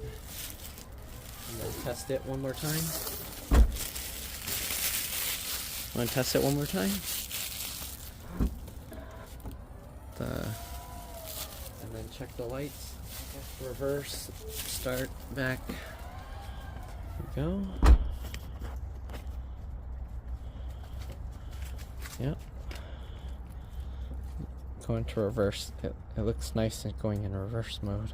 And then test it one more time. Want to test it one more time? And then check the lights. Reverse, start, back. There we go. Yep. Going to reverse. It looks nice and going in reverse mode.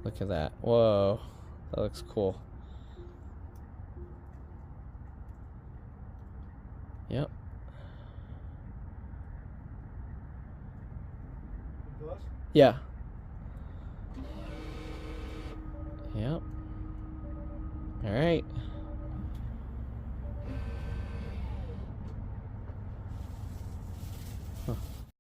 Look at that. Whoa. That looks cool. Yep. Yeah. Yep. All right.